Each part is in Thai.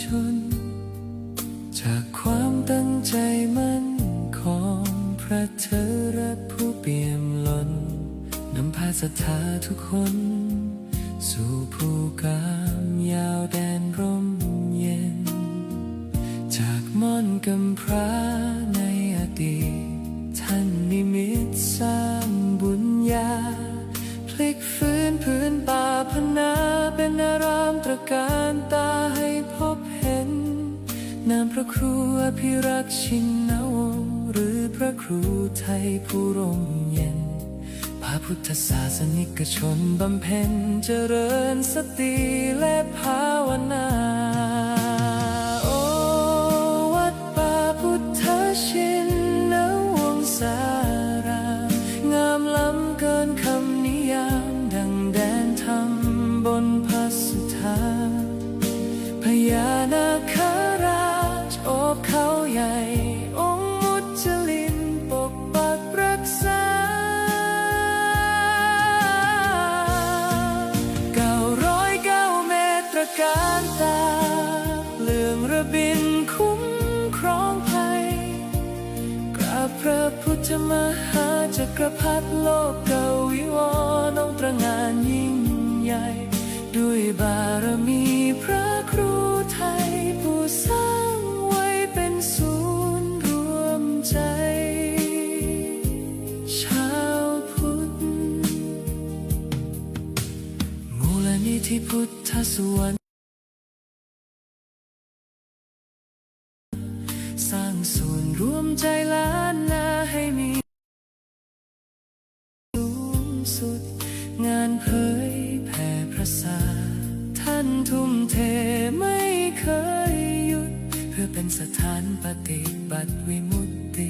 ชนจากความตั้งใจมั่นของพระเถระผู้เปี่ยมล้นนำพาศรัทธาทุกคนสู่ภูกามยาวแดนร่มเย็นจากม่อนกำพร้าในอดีตท่านนิมิตสร้างบุญญาพลิกฟื้นพื้นป่าพนาเป็นอารามตระการตาให้พบเห็นนามพระครูอภิรักษ์ชินวงศ์หรือพระครูไทยผู้ร่มเย็นพระพุทธศาสนิกชนบำเพ็ญเจริญสติและภาวนาโอวัดป่าพุทธชินวงศารามงามล้ำเกินคำนิยามดังแดนธรรมบนพัสุธาพญานาคราชโอบเขาใหญ่องค์มุจลินปกปักรักษา909 เมตรการตาเลื่องระบินคุ้มครองภัยกราบพระพุทธมหาจักรพรรดิโลกกวิวรณ์องค์ตระหง่านยิ่งใหญ่ด้วยบารมีพระครูไทยผู้สร้างไว้เป็นศูนย์รวมใจชาวพุทธมูลนิธิพุทธสวรรค์สร้างศูนย์รวมใจล้านนาให้มีสูงสุดงานเผยแผ่พระศาสนาท่านทุ่มเทไม่เคยหยุดเพื่อเป็นสถานปฏิบัติวิมุตติ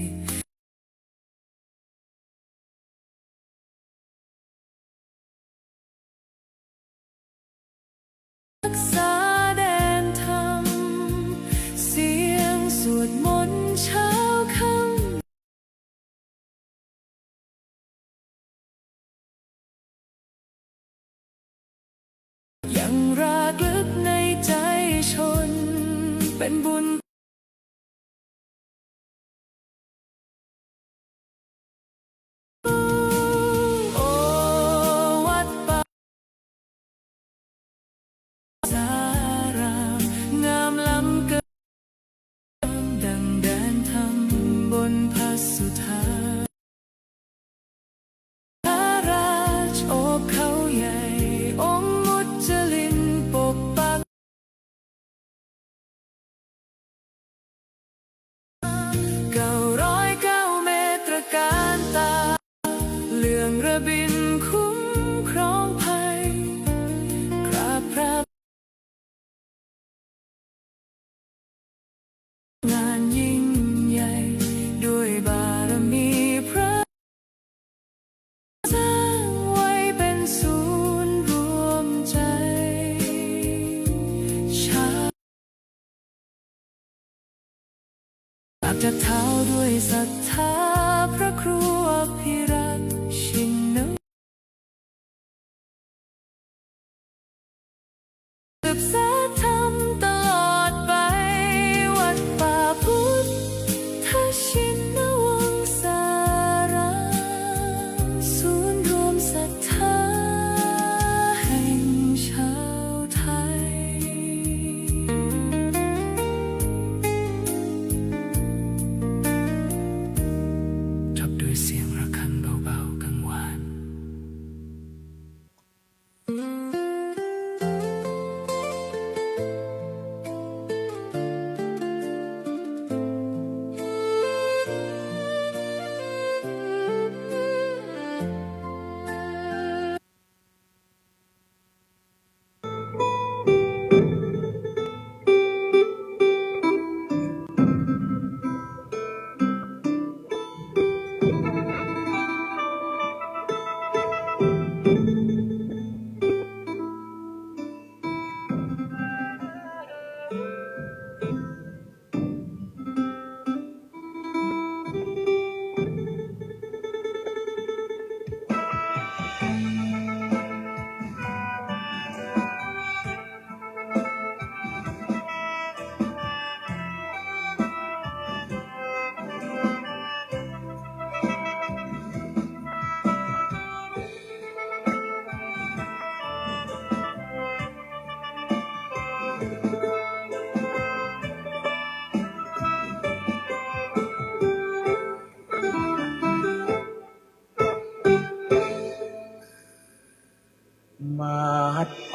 รักษาแดนธรรมเสียงสวดมนต์เช้าค่ำยังรากลึกในใจชนเป็นบุญโอวัดป่าสารามงามล้ำเกินดังแดนธรรมบนพัสุธาพระราชโอบเขาใหญ่องค์มุจลินปกปัก909 เมตรการตาเลื่องระบินคุ้มครองภัยกราบพระงานยิ่งใหญ่ด้วยบารมีพระสร้างไว้เป็นศูนย์รวมใจชาวกราบจากเท้าด้วยศรัทธาพระครูอภิรักษ์ชินวงศ์สืบสานธรรมตลอดไปวัดป่าพุทธชินวงศารามศูนย์รวมศรัทธาแห่งชาวไทยจบด้วยเสียงระฆังเบาๆกังวาน เ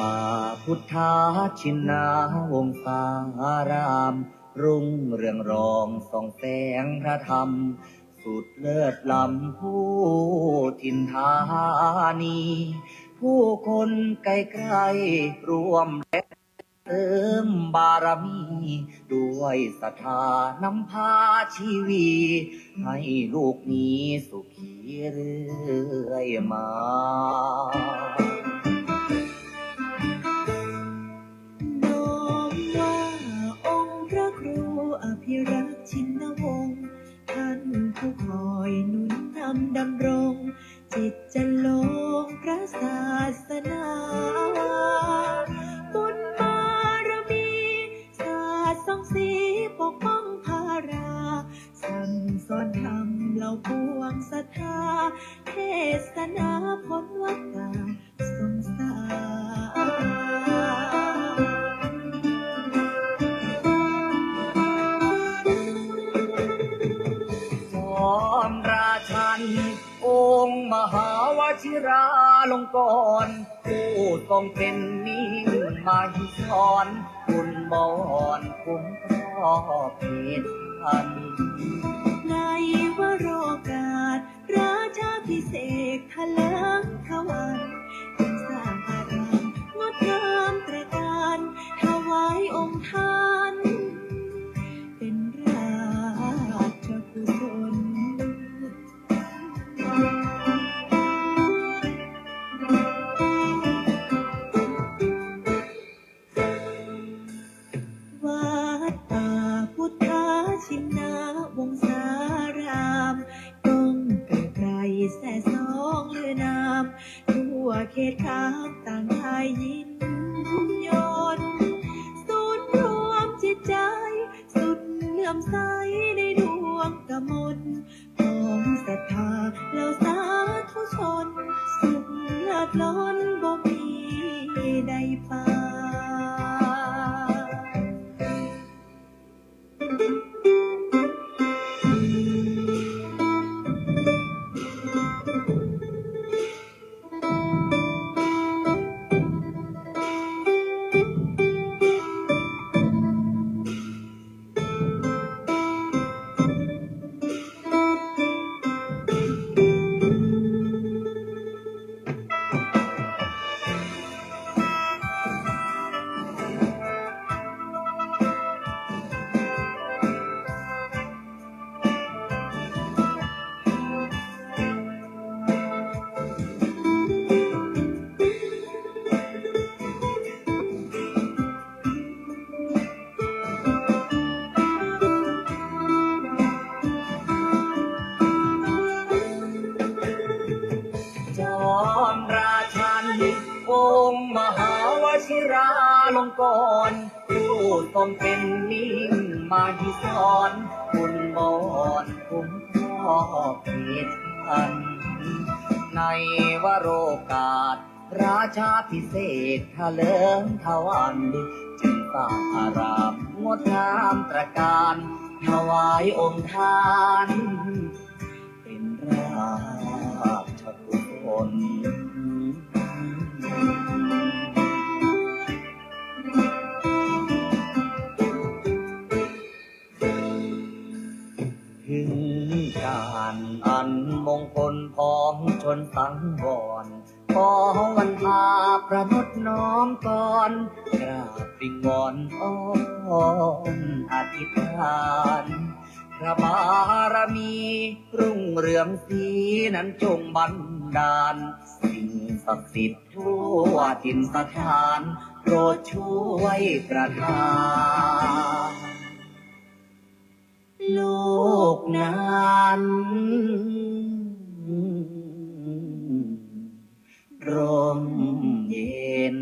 ป่าพุทธาชินนาวงศาราม รุ่งเรืองรองส่องแสงพระธรรม สุดเลิศล้ำผู้ถิ่นธานี ผู้คนไกลๆรวมแรงเติมบารมี ด้วยศรัทธานำพาชีวีให้ลูกนี้สุขีเรื่อยมา น้อมว่าองค์พระครูอภิรักษ์ชินวงศ์ท่านผู้คอยหนุนนำดำรง จิตจะลงพระศาสนาบุญบารมีศาสตร์ส่องสีปกป้องภาราสั่งสอนธรรมเหล่าปวงศรัทธาเทศนาพ้นวัฏฏะสงสาร จอมราชันองค์มหาวชิราลงกรณ์ผู้ทรงเป็นนิ่งมาหิสอนคุณบอนคุ้มครอบเหตุพัน ในวโรกาสราชาพิเศษกทะเลิงขวันยังสร้างอารามงดงามตระการถวายองค์ท่านเป็นราชกุศล วัดป่าพุทธาชินนาวงศารามกงไกลไกลแส่สองเลือนามทั่วเขตขามต่างทายยินยนต์ศูนย์รวมจิตใจ สุดเลื่อมใสในดวงกมลของศรัทธาเหล่าสาธุชน สุขเลิศล้นบ่มีใดปานจอมราชันองค์มหาวชิราลงกรณ์ผู้ทรงเป็นนิ่งมาหิสอนคุณบอนคุ้มครอบเหตุพัน ในวโรกาสราชาพิเศษกทะเลิงทวันจึงสร้างอารามงดงามตระการถวายองค์ท่านเป็นราชกุศล ถึงการอันมงคลของชนสังวรขอวันพาประนดน้อมก่อนกราบวิงวอนอ้อนอธิษฐานพระบารมีรุ่งเรืองสีนั้นจงบันดาลสิ่งศักดิ์สิทธิ์ทั่วถิ่นสถานโปรดช่วยประทาน โลกนั้นร่มเย็น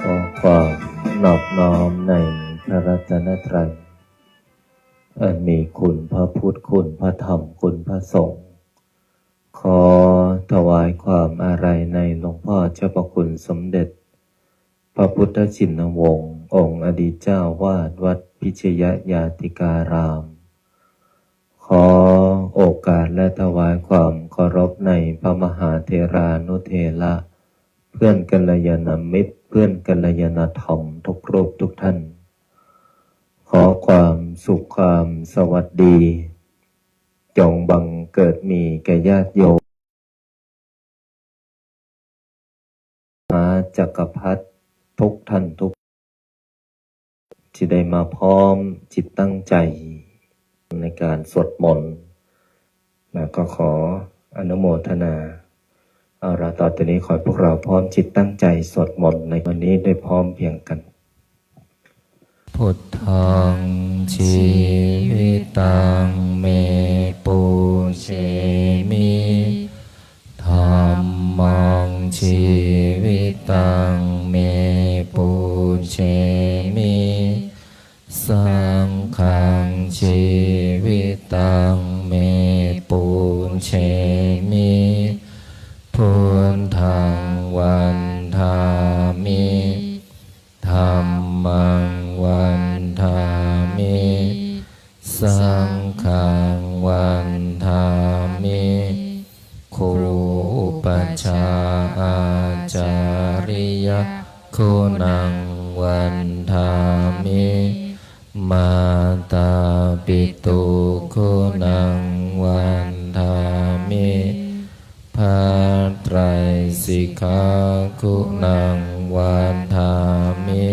ขอความนอบน้อมในพระรัตนตรัยอันมีคุณพระพุทธคุณพระธรรมคุณพระสงฆ์ขอถวายความอาลัยในหลวงพ่อเจ้าประคุณสมเด็จพระพุทธชินวงศ์องค์อดีตเจ้าวาดวัดพิชยญาติการาม และถวายความเคารพในพระมหาเถรานุเถระเพื่อนกัลยาณมิตรเพื่อนกัลยาณธรรมทุกรูปทุกท่านขอความสุขความสวัสดีจงบังเกิดมีแก่ญาติโยมมาจักรพรรดิทุกท่านทุกที่ได้มาพร้อมจิตตั้งใจในการสวดมนต์แล้วก็ขออนุโมทนาเอาละต่อจากนี้ขอพวกเราพร้อมจิตตั้งใจสวดมนต์ในวันนี้ด้วยพร้อมเพียงกันพุทธังชีวิตังเมปุเชมิธัมมังชีวิตังเมปุเชมิสังฆังชีวิตังเมปุเชมิพุทธังวันทามิธัมมังวันทามิสังฆังวันทามิครูปัชฌาย์อาจาริยคุณังวันทามิมาตาปิตุคุณังวันทามิภาไตรสิกขาคุณังวันทามิ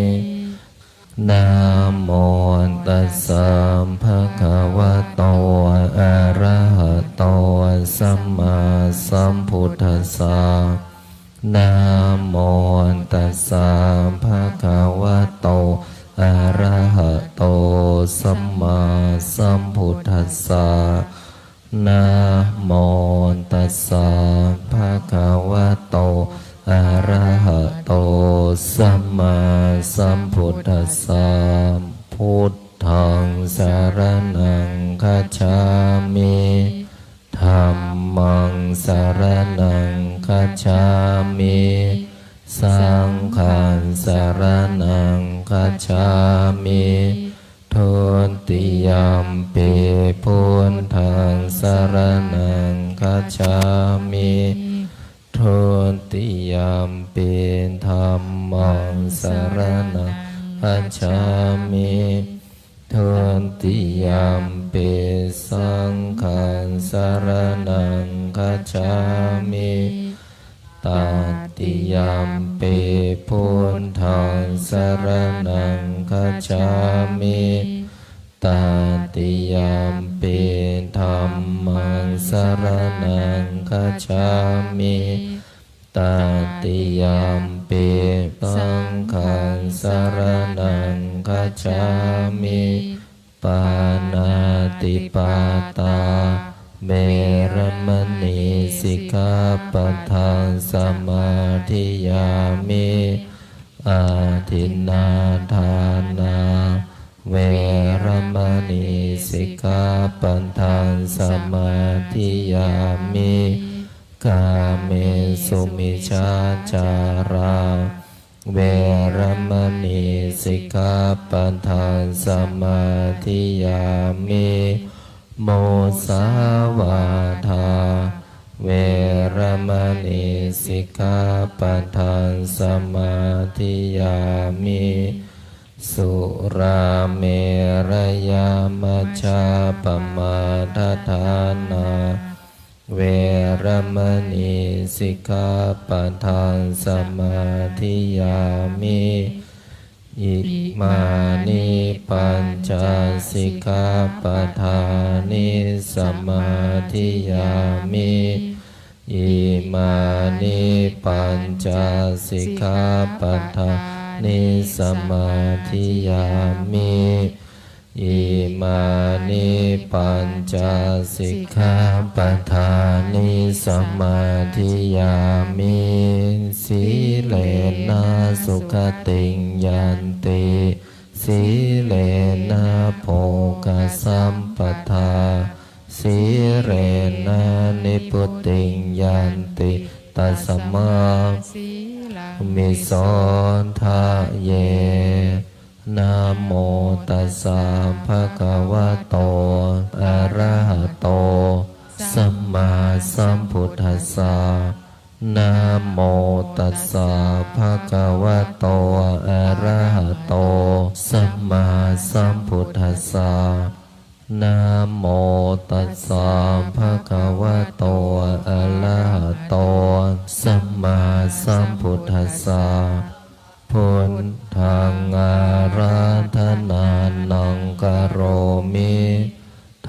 นะโมตัสสะภะคะวะโตอะระหะโตสัมมาสัมพุทธัสสะนะโมตัสสะภะคะวะโตอะระหะโตสัมมาสัมพุทธัสสะนะโมตัสสะภะคะวะโตอะระหะโตสัมมาสัมพุทธัสสะพุทธังสรณังคัจฉามิธัมมังสรณังคัจฉามิสังฆังสรณังคัจฉามิทุติยัมปิพุทธังสรณังคัจฉามิทุติยัมปิธัมมังสรณังคัจฉามิทุติยัมปิสังฆังสรณังคัจฉามิตติยัมปิพุทธังสรณังคัจฉามิตติยัมปิธัมมังสรณังคัจฉามิตติยัมปิสังฆังสรณังคัจฉามิปานาติปาตาเวรมณีสิกขาปะทังสมาธิยามิอาทินนาทานาเวรมณีสิกขาปะทังสมาธิยามิกาเมสุมิชฌาจาราเวรมณีสิกขาปะทังสมาธิยามิโมสาวาทาเวรมณีสิกขาปะทังสมาธิยามิสุราเมรยามัชฌาปมาทฐานาเวรมณีสิกขาปะทังสมาธิยามิอิมานิปัญจสิกขาปทานิสมาธิยามิอิมานิปัญจสิกขาปทานิสมาธิยามิอิมานิปัญจสิกขาปทานิสมาธิยามิสีเลนะสุขติงยันติสีเลนะโภคสัมปทาสีเรนะนิพุติงยันติตัสมามิโสทะเยนะโมตัสสะภะคะวะโตอะระหะโตสัม ธัสสะนะโมตัสสะภะคะวะโตอะระหะโตสัมมาสัมพุทธัสสะนะโมตัสสะภะคะวะโตอะระหะโตสัมมาสัมพุทธัสสะพุทธังอาราธนานังกโรมิ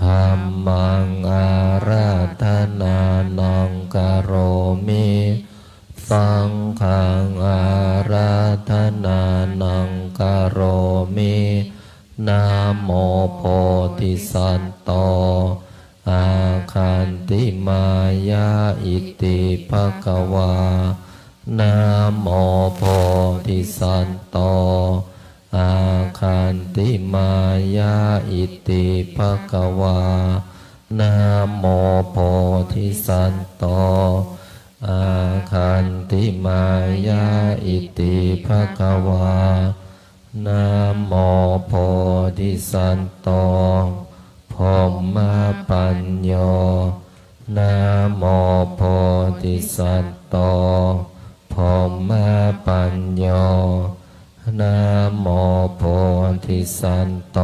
ธัมมังอาราธนานังกโรมิสังฆังอาราธนานังกโรมินะโมโพธิสัตโตอาคันติมายาอิติภควานะโมโพธิสัตโตอาคันติมายาอิติภควานะโมโพธิสัตโตอาคันติมายาอิติภควานะโมโพธิสัตโตพรหมปัญโยนะโมโพธิสัตโตพรหมปัญโยนะโมโพธิสัตโต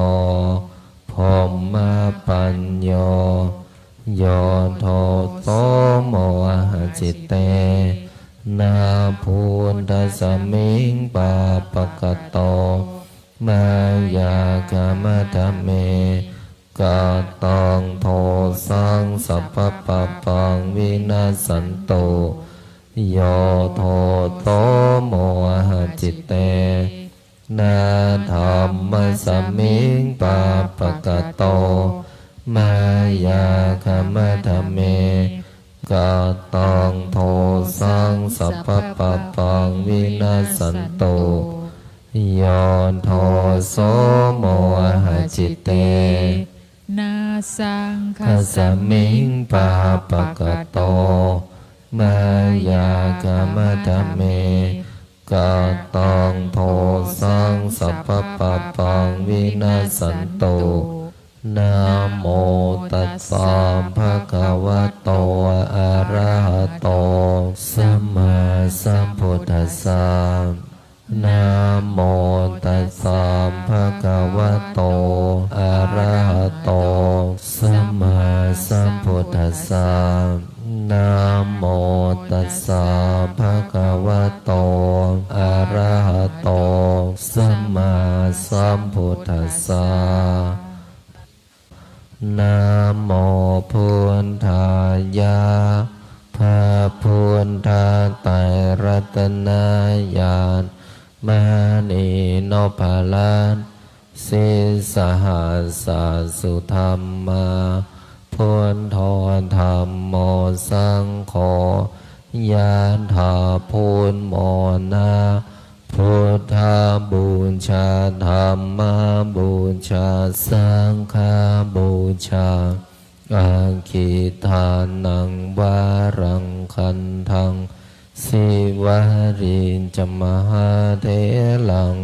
พรหมปัญโยโยโทโตโมหะจิตเตนาภูตสมิงปาปะกะโตมายากามะทะเมกาตังโทสังสัพพะปะปังวินาสันโตโยโทโตโมหะจิตเตนาธัมมะสมิงปาปะกะโตมายากามะทะเมกาตังโทสังสัพพะปะปังวินาสันโตโยโทโสโมหะจิตเตนาสังค คัสสมิงปาปะกะโตมายากามะทะเมกาตังโทสังสัพพะปะปังวินาสันโตนะโมตัสสะภะคะวะโตอะระหะโตสัมมาสัมพุทธัสสะนะโมตัสสะภะคะวะโตอะระหะโตสัมมาสัมพุทธัสสะนะโมตัสสะภะคะวะโตอะระหะโตสัมมาสัมพุทธัสสะนะโมพุทธายะพระพุทธไตรรัตนญาณมณีโนภาลันสิสหัสสะสุธรรมาพุทโธธรรมโมสังโฆยะถาพุทโมนาพุทธบูชาธรรมบูชาสังฆบูชาอาคิทานังวารังคันทังสิวารินจมหาเทลัง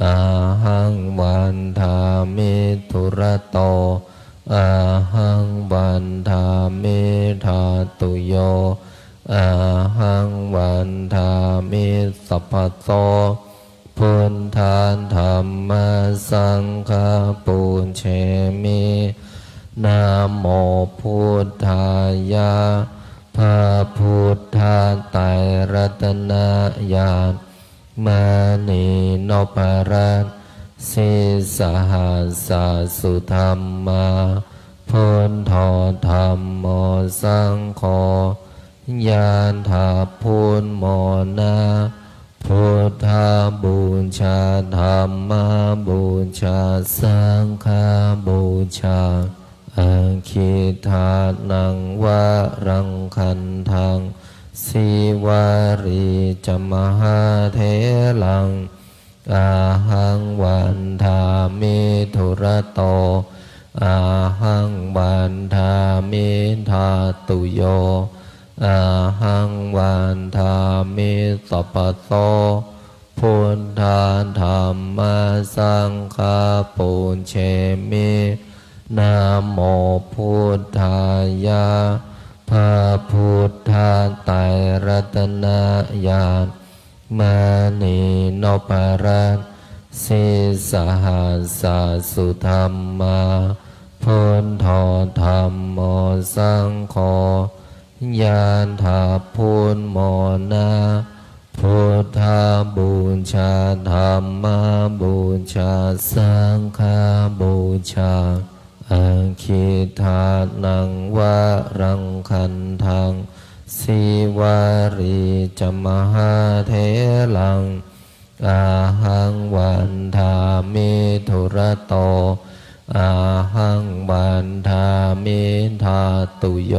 อาหังวันทามิทุระโตอาหังวันทามิธาตุโยอาหังวันทามิสัพพะโตพุทธานธรรมสังฆปูญเชมินะโมพุทธายะพระพุทธไตรรัตนญาณมณีโนภารันสิสหัสสะสุธรรมาพุทโธธรรมโมสังโฆยะถาพุทโมนาพุทธบูชาธรรมบูชาสังฆบูชาอาคิทานังวารังคันทังสิวารีจมหาเทลังอาหังวันทามิทุระโตอาหังวันทามิธาตุโยอาหังวันทามิสัพพะโตพุทธานธรรมสังฆปูญเชมินะโมพุทธายะพระพุทธ ไตรรัตนญาณมานีนพรัตน์สิสหัสสสุธรรมาพุทโธธรรมโมสังโฆญาณถาพุทโมนาพุทธาบูชาธรรมบูชาสังฆบูชาอาคิทานังวะรังคันทังสิวารีจมหาเทลังอาหังวันทามิทุระโตอาหังวันทามิทาตุโย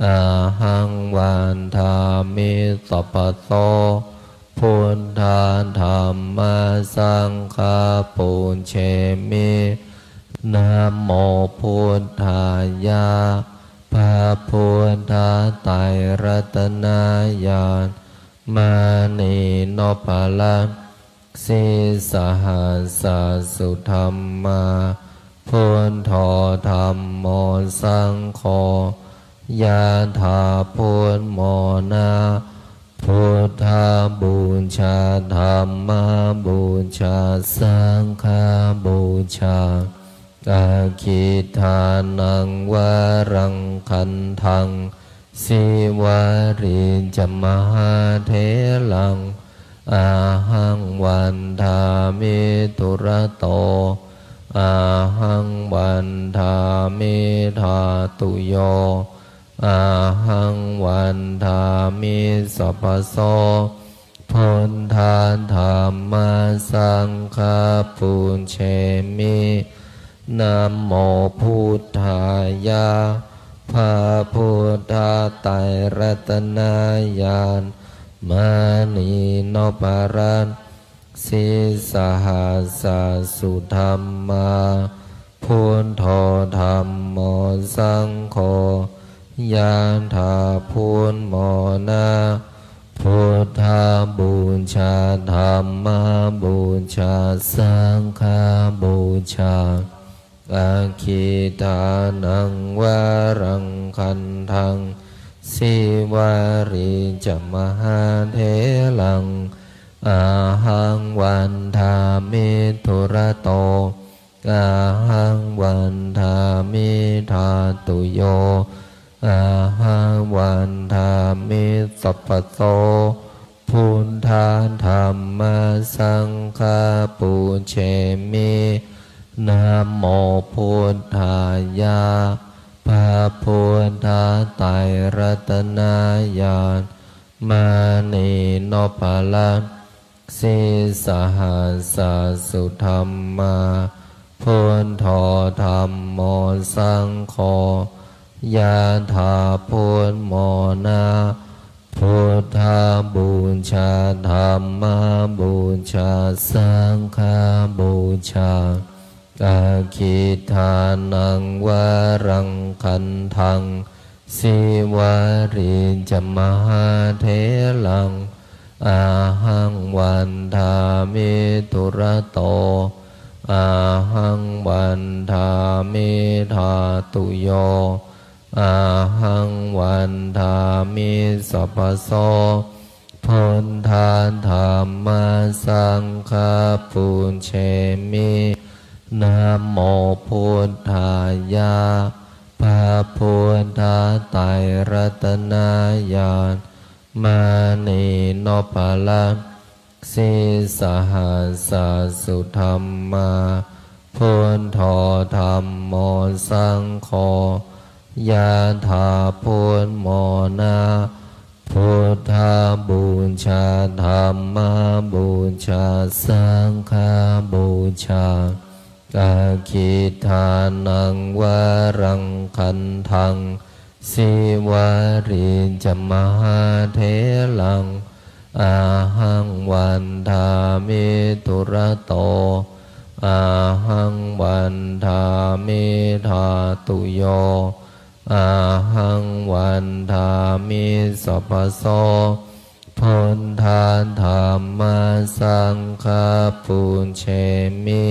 อาหังวันทามิสัพพโตพุทธาธรรมสังฆาปุญเชมินะโมพุทธายะพระพุทธไตรรัตนญาณมานีนพรัตน์สิสหัสสสุธรรมาพุทโธธรรมโมสังโฆญาณาพุทโมนาพุทธาบูชาธรรมบูชาสังฆบูชาอาคิทานังวะรังคันทังสิวาริจมหาเทลังอาหังวันทามิทุระโตอาหังวันทามิทาตุโยอาหังวันทามิสัพพโสพุทธาธรรมสังฆาปุญเชมินะโมพุทธายะพระพุทธไตรรัตนญาณมานีนพรัตน์สิสหัสสสุธรรมาพุทโธธรรมโมสังโฆญาณาพุทโมนาพุทธาบูชาธรรมบูชาสังฆบูชาอาคิทานังวะรังคันทังสิวาริจมหาเทลังอาหังวันทามิทุระโตอาหังวันทามิทาตุโยอาหังวันทามิสัพพโตพุทธาธรรมสังฆาปุญเชมินะโมพุทธายะพระพุทธไตรรัตนญาณมานีนพรัตน์สิสหัสสสุธรรมาพุทโธธรรมโมสังโฆญาณาพุทโมนาพุทธาบูชาธรรมบูชาสังฆบูชาอาคิทานังวะรังคันทังสิวาริจมหาเทลังอาหังวันทามิทุระโตอาหังวันทามิทาตุโยอาหังวันทามิสัพพโสพุทธาธรรมสังฆาปุญเชมินะโมพุทธายะพระพุทธไตรรัตนญาณมานีนพรัตน์สิสหัสสสุธรรมาพุทโธธรรมโมสังโฆญาณาพุทโมนาพุทธาบูชาธรรมบูชาสังฆบูชาอาคิทานังวะรังคันทังสิวาริจมหาเทลังอาหังวันทามิทุระโตอาหังวันทามิทาตุโยอาหังวันทามิสัพพโสพุทธาธรรมสังฆาปุญเชมิ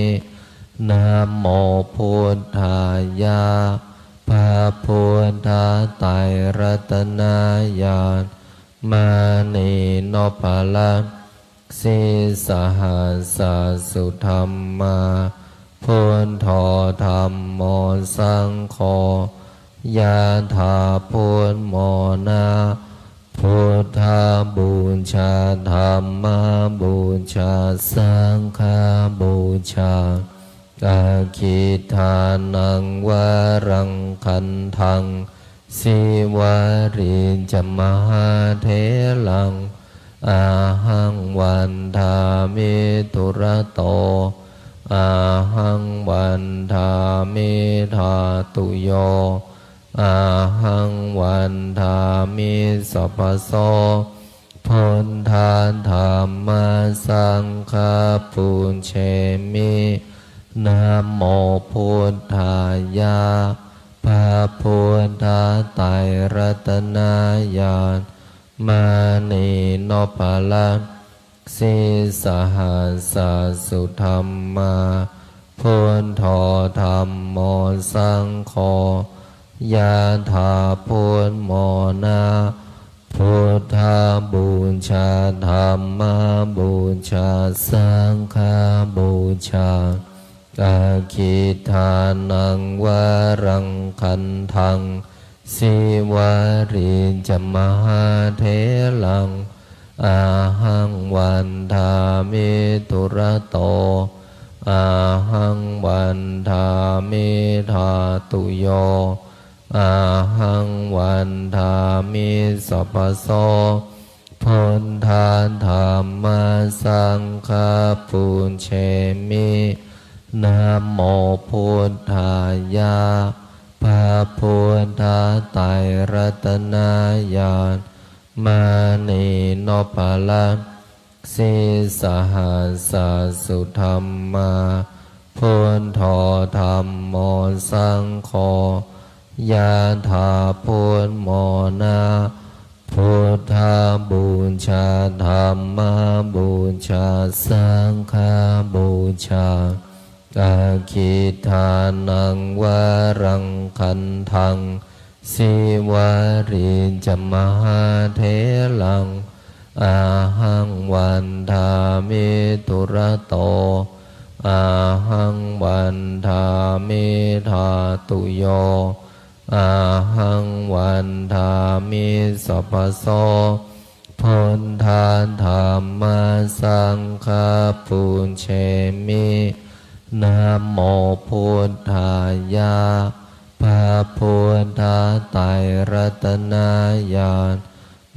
นะโมพุทธายะพระพุท ธาไตรรัตนญาณมานีโนภลังสีสหัสสุธรรมาพุทโธธรรมโมสังโฆยะถาพุทโมนาพุทธาบูชาธรรมบูชาสังฆบูชาอาคิทานังวรังคันทังสิวาริจมหาเถลังอาหังวันทามิตุระโตอาหังวันทามิธาตุโยอาหังวันทามิสัพพโสพุทธาธรรมสังฆปุญเชมินะโมพุทธายะพระพุทธไตรรัตนญาณมานีโนภลังสีสหัสสุธรรมาพุทโธธรรมโมสังโฆยะถาพุทโมนาพุทธาบูชาธรรมบูชาสังฆบูชาอาคิทานังวรังคันทังสิวาริจมหาเถลังอาหังวันทามิตุระโตอาหังวันทามิธาตุโยอาหังวันทามิสัพพโสพุทธาธรรมสังฆปุญเชมินะโมพุทธายะพระพุทธไตรรัตนญาณมานีโนภลังสีสหัสสุธรรมาพุทโธธรรมโมสังโฆยะถาพุทโมนาพุทธาบูชาธรรมบูชาสังฆบูชาอาคิทานังวรังคันทังสิวาริจมหาเถลังอาหังวันทามิตุระโตอาหังวันทามิธาตุโยอาหังวันทามิสัพพโสพุทธาธรรมสังฆปุญเชมินะโมพุทธายะพระพุทธไตรรัตนญาณ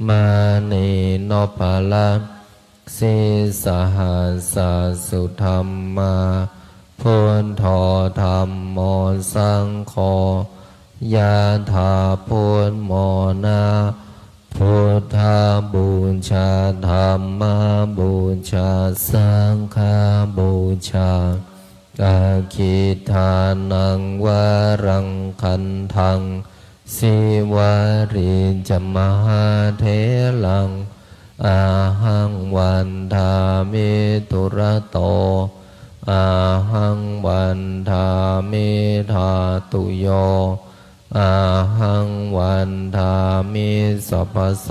มานีโนภลังสีสหัสสุธรรมาพุทโธธรรมโมสังโฆยะถาพุทโมนาพุทธาบูชาธรรมบูชาสังฆบูชาอาคิทานังวรังคันทังสิวาริจมหาเถลังอาหังวันทามิตุระโตอาหังวันทามิธาตุโยอาหังวันทามิสัพพโส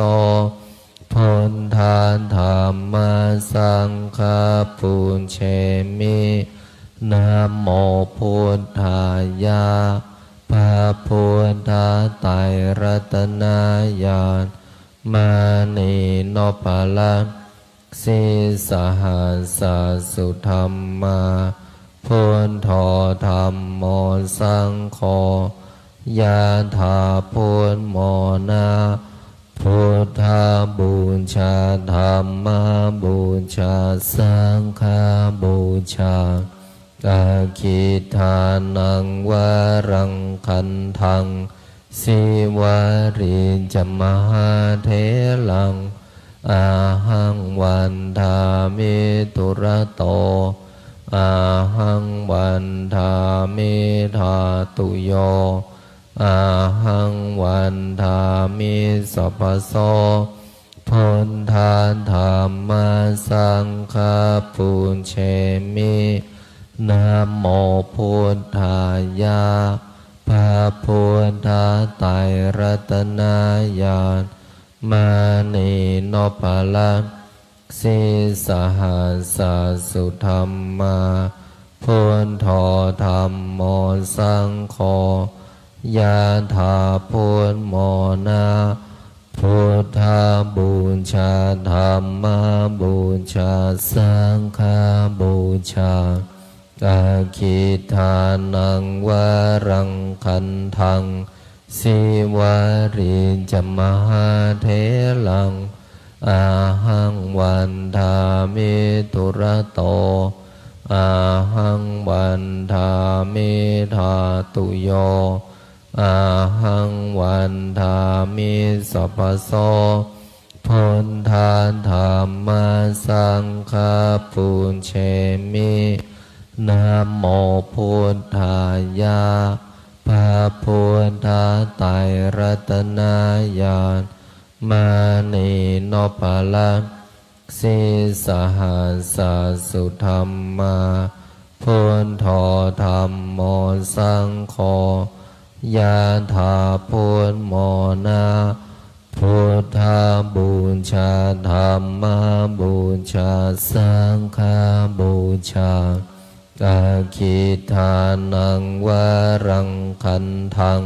พุทธาธรรมสังฆปุญเชมินะโมพุทธายะพระพุทธไตรรัตนญาณมานีโนภลังสีสหัสสุธรรมาพุทโธธรรมโมสังโฆยะถาพุทโมนาพุทธาบูชาธรรมบูชาสังฆบูชาอาคิทานังวรังคันทังสิวาริจมหาเถลังอาหังวันทามิตุระโตอาหังวันทามิธาตุโยอาหังวันทามิสัพพโสพุทธาธรรมสังฆปุญเชมินะโมพุทธายะพระพุท ธาไตรรัตนญาณมานีโนปะละสีสหัสสุธรรมาพุทโธธรรมโมสังโฆยะถาพุทโมนาพุทธาบูชาธรรมบูชาสังฆบูชาอาคิทานังวรังคันทังสิวาริจมหาเถลังอาหังวันทามิตุระโตอาหังวันทามิธาตุโยอาหังวันทามิสัพพโสพุทธาธรรมสังฆปุญเชมินะโมพุทธายะพระพุทธไตรรัตนญาณมานีโนปะละสีสหัสสุธรรมาพุทโธธรรมโมสังโฆยะถาพุทโมนาพุทธาบูชาธรรมบูชาสังฆบูชาอาคิทานังวรังคันทัง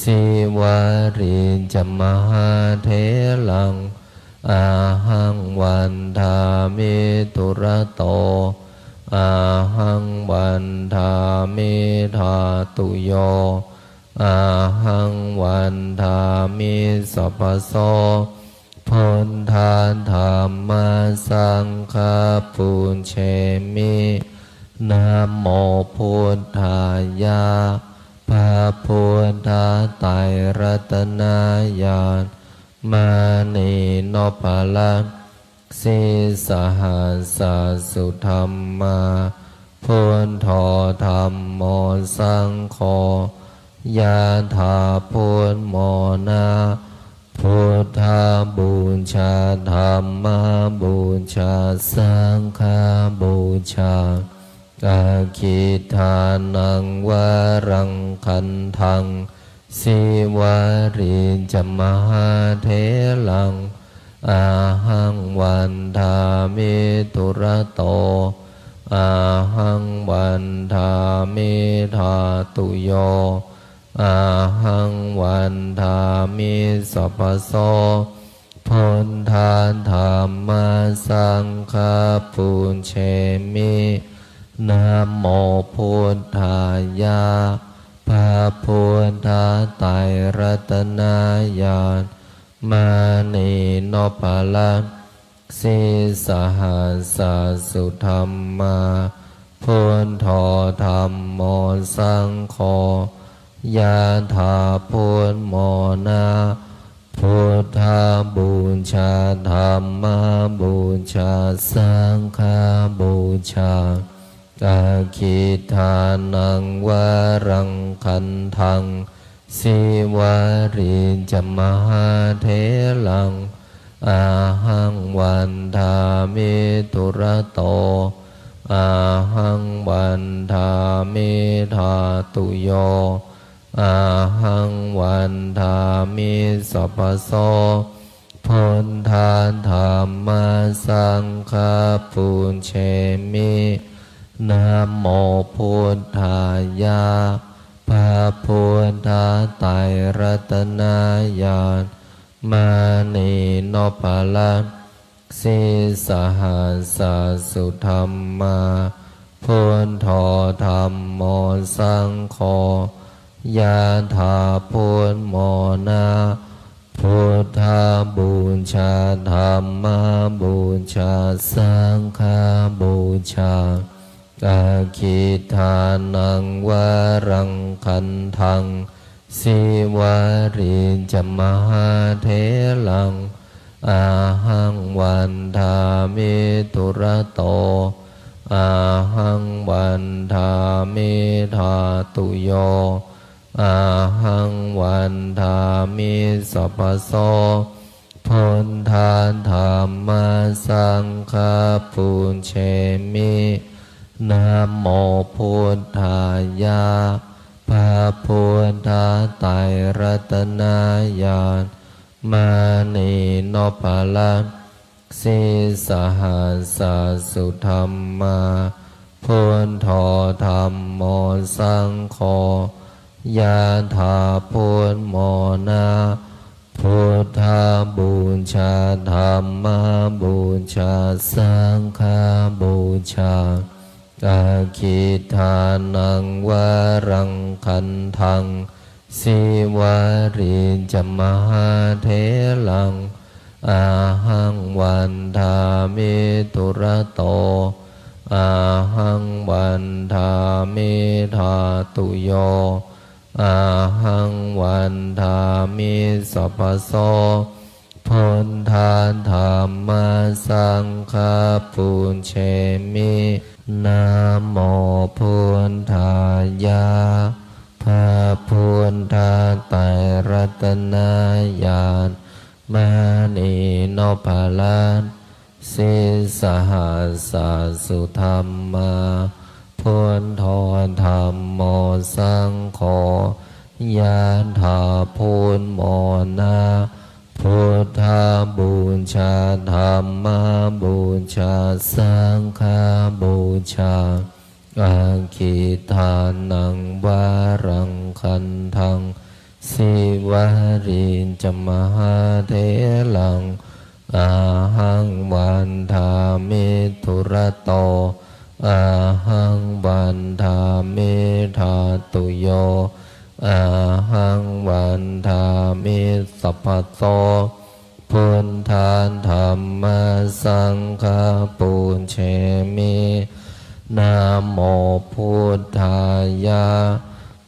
สิวาริจมหาเถลังอาหังวันทามิตุระโตอาหังวันทามิธาตุโยอาหังวันทามิสัพพโสพุทธาธรรมสังฆปุญเชมินะโมพุทธายะพระพุทธไตรรัตนญาณมานีโนปะละสีสหัสสุธรรมาพุทโธธรรมโมสังโฆยะถาพุทโมนาพุทธาบูชาธรรมบูชาสังฆบูชาอาคิทานังวรังคันทังสิวาริจมหาเถลังอาหังวันทามิตุระโตอาหังวันทามิธาตุโยอาหังวันทามิสัพพโสพุทธาธรรมสังฆปุญเชมินะโมพุทธายะพระพุทธไตรรัตนญาณมานีโนปะละสีสหัสสุธรรมาพุทโธธรรมโมสังโฆยะถาพุทโมนาพุทธาบูชาธรรมบูชาสังฆบูชาอาคิทานังวรังคันทังสิวาริจมหาเถลังอาหังวันทามิตุระโตอาหังวันทามิธาตุโยอาหังวันทามิสัพพโสพุทธาธรรมสังฆปุญเชมินะโมพุทธายะพระพุทธไตรรัตนญาณมานีโนปะละสีสหัสสุธรรมาพุทโธธรรมโมสังโฆยะถาพุทโมนาพุทธาบูชาธรรมบูชาสังฆบูชาอาคิทานังวรังคันทังสิวาริจมหาเถลังอาหังวันทามิตุระโตอาหังวันทามิธาตุโยอาหังวันทามิสัพพโสพุทธาธรรมสังฆปุญเชมินะโมพุทธายะพ พระพุทธไตรรัตนญาณมานีนพลังสีสหัสสุธรรมาพุทโธธรรมโมสังโฆยะถาพุทโมนาพุทธบูชาธรรมบูชาสังฆบูชาอาคิทานังวรังคันทังสิวาริจมหาเถลังอาหังวันทามิตุระโตอาหังวันทามิธาตุโยอาหังวันทามิสัพพโสพุทธาธัมมาสังฆาปุญเชมินะโมพุทธายะพระพุทธไตรรัตนญาณมานีนพลังสีสหัสสุธรรมาพุทโธธรรมโมสังโฆยะถาพุทโมนาพุทธบูชาธรรมบูชาสังฆบูชาอาคิทานังวารังคันทังสิวาริจมหาเถลังอาหังวันทามิทุระโตอาหังวันทามิธาตุโยอาหังวันทามิสัพพโสพุทธาธัมมาสังฆาปุญเชมินะโมพุทธายะ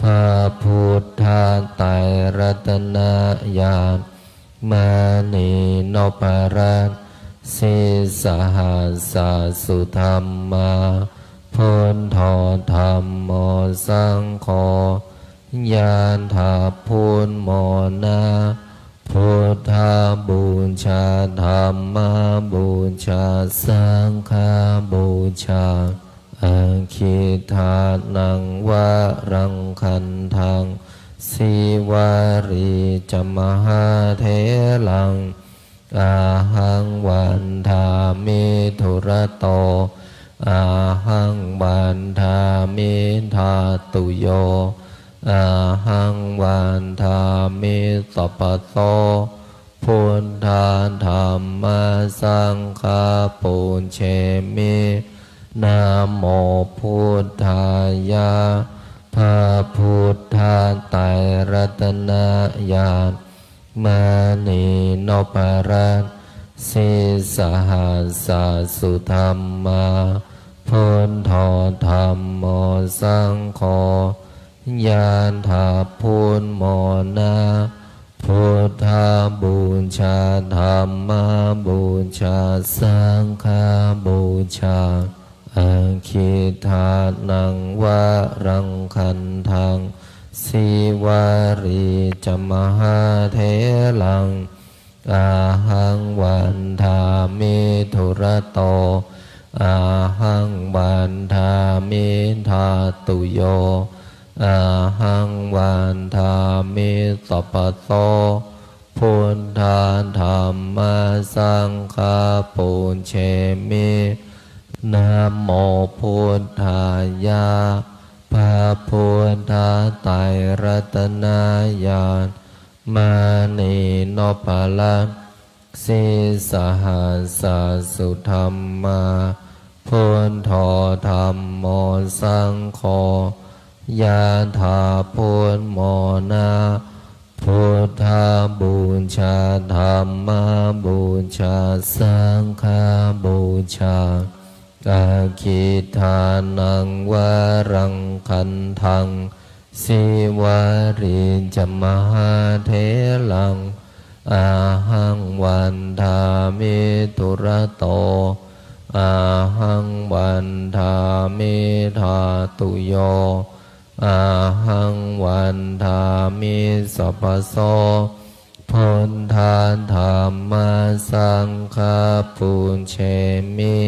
พระพุทธไตรรัตนญาณมานีนพรัตน์สีสหัสสุธรรมาพุทโธธรรมโมสังโฆยะถาพุทโมนาพุทธบูชาธรรมบูชาสังฆบูชาอาคิทานังวารังคันทังสิวาริจมหาเถลังอาหังวันทามิทุระโตอาหังวันทามิธาตุโยอาหังวันทามิสัพพโสพุทธาธัมมาสังฆาปุญเชมินะโมพุทธายะพระพุทธไตรรัตนญาณมานีนพรัตน์สีสหัสสุธรรมาพุทโธธรรมโมสังโฆยะถาพุทโมนาพุทธบูชาธรรมบูชาสังฆบูชาอาคิทานังวารังคันทังสิวาริจมหาเถลังอาหังวันทามิทุระโตอาหังวันทามิธาตุโยอาหังวันทามิสัพพโสพุทธาธัมมาสังฆาปุญเชมินะโมพุทธายะพระพุทธไตรรัตนญาณมานีนพลังสีสหัสสุธรรมาพุทโธธรรมโมสังโฆยะถาพุทโมนาพุทธบูชาธรรมบูชาสังฆบูชาอาคิทานังวารังคันทังสิวาริจมหาเถลังอาหังวันทามิทุระโตอาหังวันทามิธาตุโยอาหังวันทามิสัพพโสพุทธาธัมมาสังฆาปุญเชมิ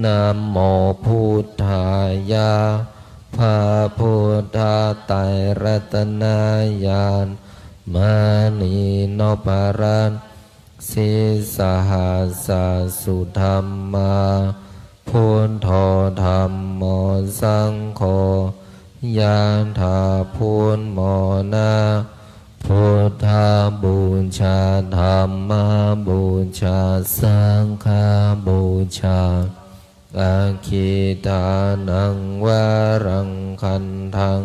นะโมพุทธายะ พระพุทธไตรรัตนญาณมานีนพรัตน์สิสหัสสสุธรรมาพุทโธธรรมโมสังโฆยานถาพุทโมนาพุทธาบูชาธรรมบูชาสังฆบูชาอาคิตานังวารังคันทัง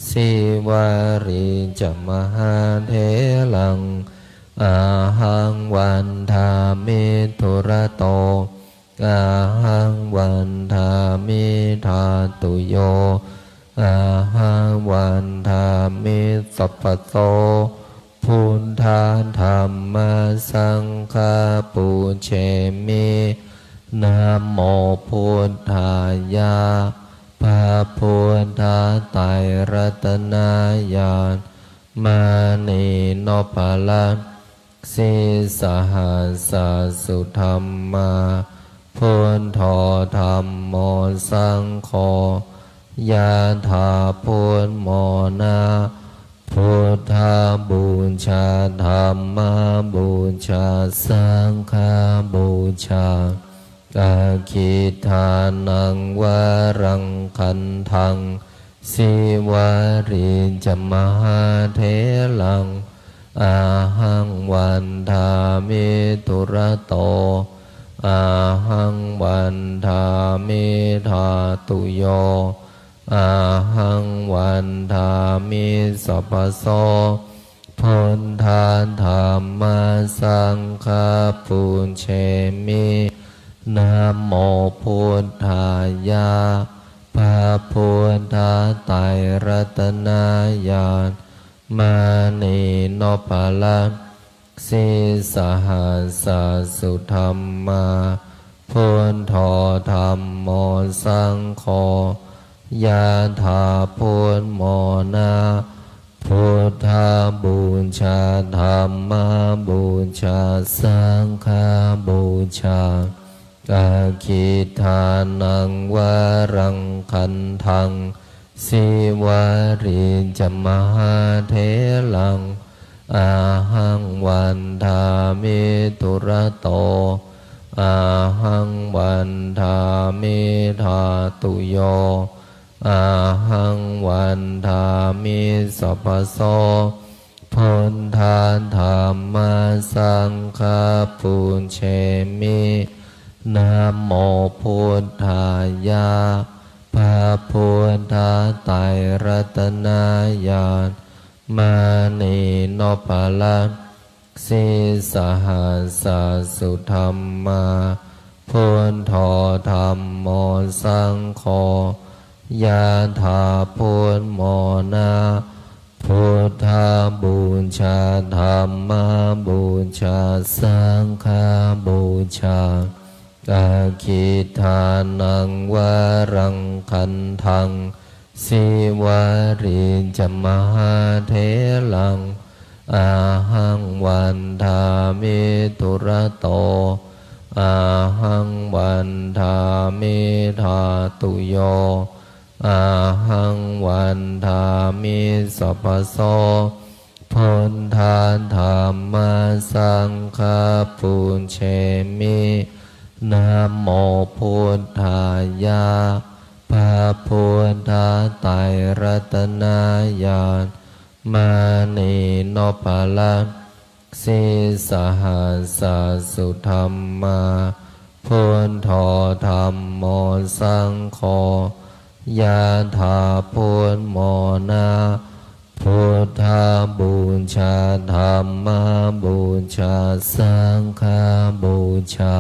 สิวาริจมหาเถลังอาหังวันทามิทุระโตอาหังวันทามิธาตุโยอาหังวันทามิสัพพโตพุทธาธรรมสังฆาปุเชมินะโมพุทธายาพระพุทธไตรรัตนญาณมานีนพรัตน์สิสหัสสสุธรรมาพุทโธธรรมโมสังโฆยะถาพุทโมนาพุทธาบูชาธรรมบูชาสังฆบูชาอาคิทานังวารังคันทังสิวาริจมหาเถลังอาหังวันทามิทุระโตอาหังวันทามิธาตุโยอาหังวันทามิสัพพโสพุทธาธรรมสังฆาปุเชมินะโมพุทธายาพระพุทธไตรรัตนญาณมานีนพรัตน์สิสหัสสสุธรรมาพุทโธธรรมโมสังโฆยะถาพุทโมนาพุทธาบูชาธรรมบูชาสังฆบูชาอาคิทานังวารังคันทังสิวาริจมหาเถลังอาหังวันทามิทุระโตอาหังวันทามิธาตุโยอาหังวันทามิสัพพโสพุทธาธรรมสังฆาปุเชมินะโมพุทธายาพระพุทธไตรรัตนญาณมานีนพรัตน์สิสหัสสสุธรรมาพุทโธธรรมโมสังโฆยะถาพุทโมนาพุทธาบูชาธรรมบูชาสังฆบูชาอาคิทานังวารังคันทังสิวาริจมหาเถลังอาหังวันทามิทุระโตอาหังวันทามิธาตุโยอาหังวันทามิสัพพโสพุทธาธรรมสังฆาปุเชมินะโมพุทธายาพระพุทธไตรรัตนญาณมานีนพรัตน์สิสหัสสสุธรรมาพุทโธธรรมโมสังโฆยะถาพุทโมนาพุทธาบูชาธรรมบูชาสังฆบูชา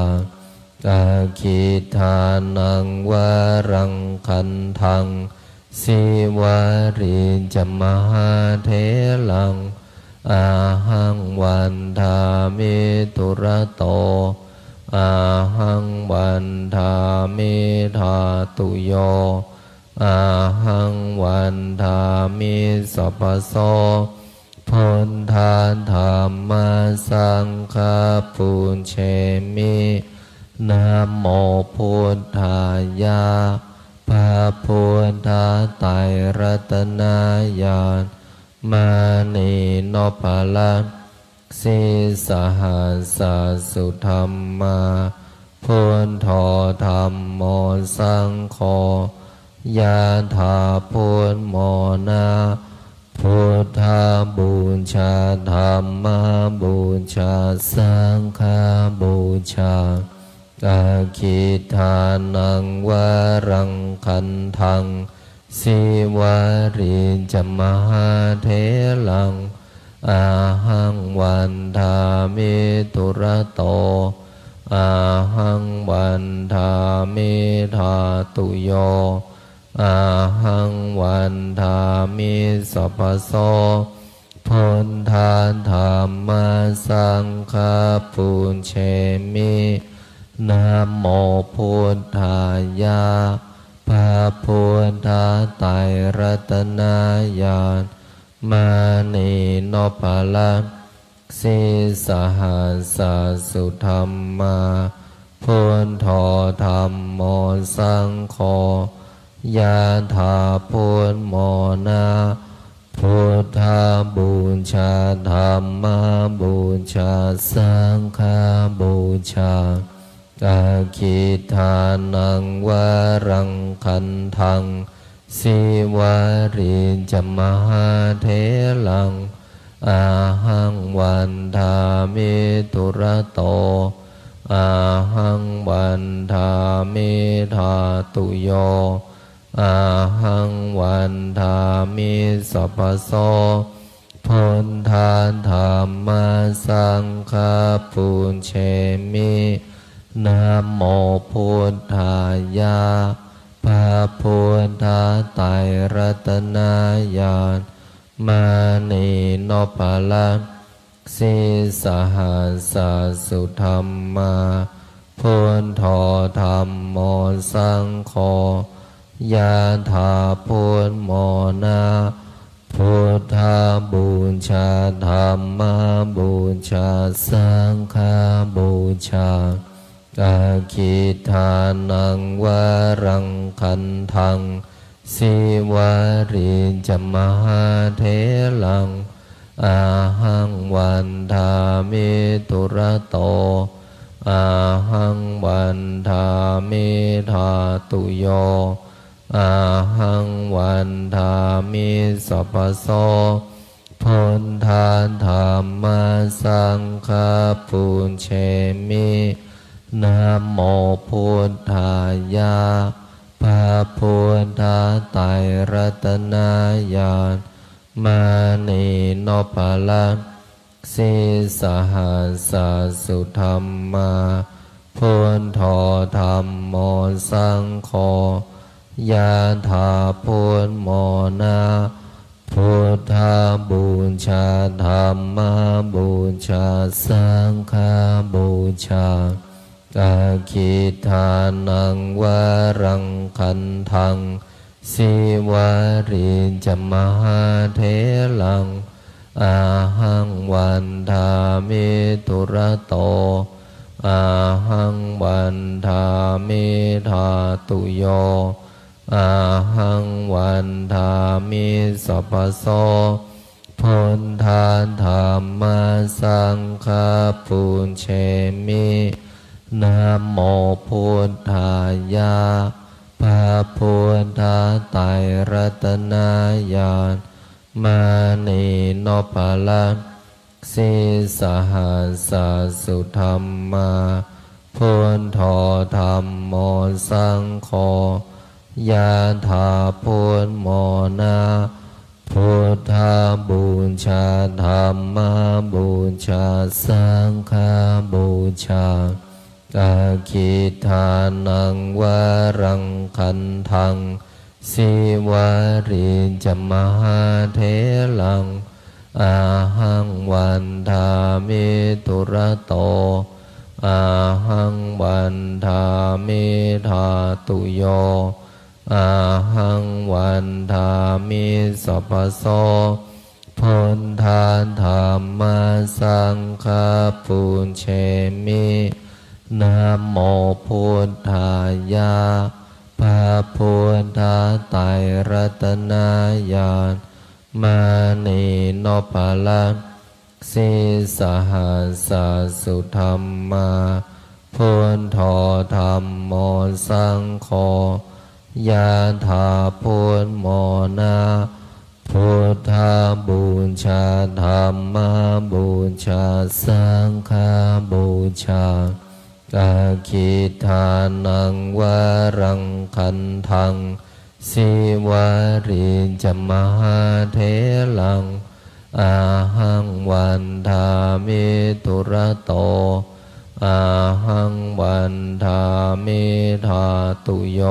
อาคิทานังวารังคันทังสิวาริจมหาเถลังอาหังวันทามิทุระโตอาหังวันทามิธาตุโยอาหังวันทามิสัพพโสพุทธาธรรมสังฆาปุเชมินะโมพุทธายาพ พระพุทธไตรรัตนญาณมานีโนภลังสีสหัสสุธรรมาพุทโธธรรมโมสังโฆยะถาพุทโมนาพุทธบูชาธรรมบูชาสังฆบูชาอาคิทานังวรังคันทังสิวาริจมหาเถลังอาหังวันทามิตุระโตอาหังวันทามิธาตุโยอาหังวันทามิสัพพโสพุทธาธัมมาสังฆาปุญเชมินะโมพุทธายะพระพุทธไตรรัตนญาณมานีโนภลังสีสหัสสุธรรมาพุทโธธรรมโมสังโฆยะถาพุทโมนาพุทธบูชาธรรมบูชาสังฆบูชาอาคิทานังวรังคันทังสิวาริจมหาเถลังอาหังวันทามิตุระโตอาหังวันทามิธาตุโยอาหังวันทามิสัพพโสพุทธาธัมมาสังฆาปุญเชมินะโมพุทธายะพระพุทธไตรรัตนญาณมานีโนภลังสีสหัสสุธรรมาพุทโธธรรมโมสังโฆยะถาพุทโมนาพุทธบูชาธรรมบูชาสังฆบูชาอาคิทานังวรังคันทังสิวาริจมหาเถลังอาหังวันทามิตุระโตอาหังวันทามิธาตุโยอาหังวันทามิสัพพโสพุทธาธัมมาสังฆาปุญเชมินะโมพุทธายะพระพุทธไตรรัตนญาณมานีโนภลังสีสหัสสุธรรมาพุทโธธรรมโมสังโฆยะถาพุทโมนาพุทธบูชาธรรมบูชาสังฆบูชาอาคิทานังวรังคันทังสิวาริจมหาเถลังอาหังวันทามิตุระโตอาหังวันทามิธาตุโยอาหังวันทามิสัพพโสพุทธาธัมมาสังฆาปุญเชมินะโมพุทธายะพระพุทธไตรรัตนญาณมานีโนภลังสีสหัสสุธรรมาพุทโธธรรมโมสังโฆยะถาพุทโมนาพุทธบูชาธรรมบูชาสังฆบูชาอาคิทานังวรังคันทังสิวาริจมหาเถลังอาหังวันทามิตุระโตอาหังวันทามิธาตุโยอาหังวันทามิสัพพโสพุทธาธัมมาสังฆาปุญเชมินะโมพุทธายะพ พระพุทธไตรรัตนญาณมานีโนปาลังสีสหัสสุธรรมาพุทโธธรรมโมสังโฆยะถาพุทโมนาพุทธบูชาธรรมบูชาสังฆบูชาอาคิทานังวารังคันทังสิวาริจมหาเถลังอาหังวันทามิตุระโตอาหังวันทามิธาตุโย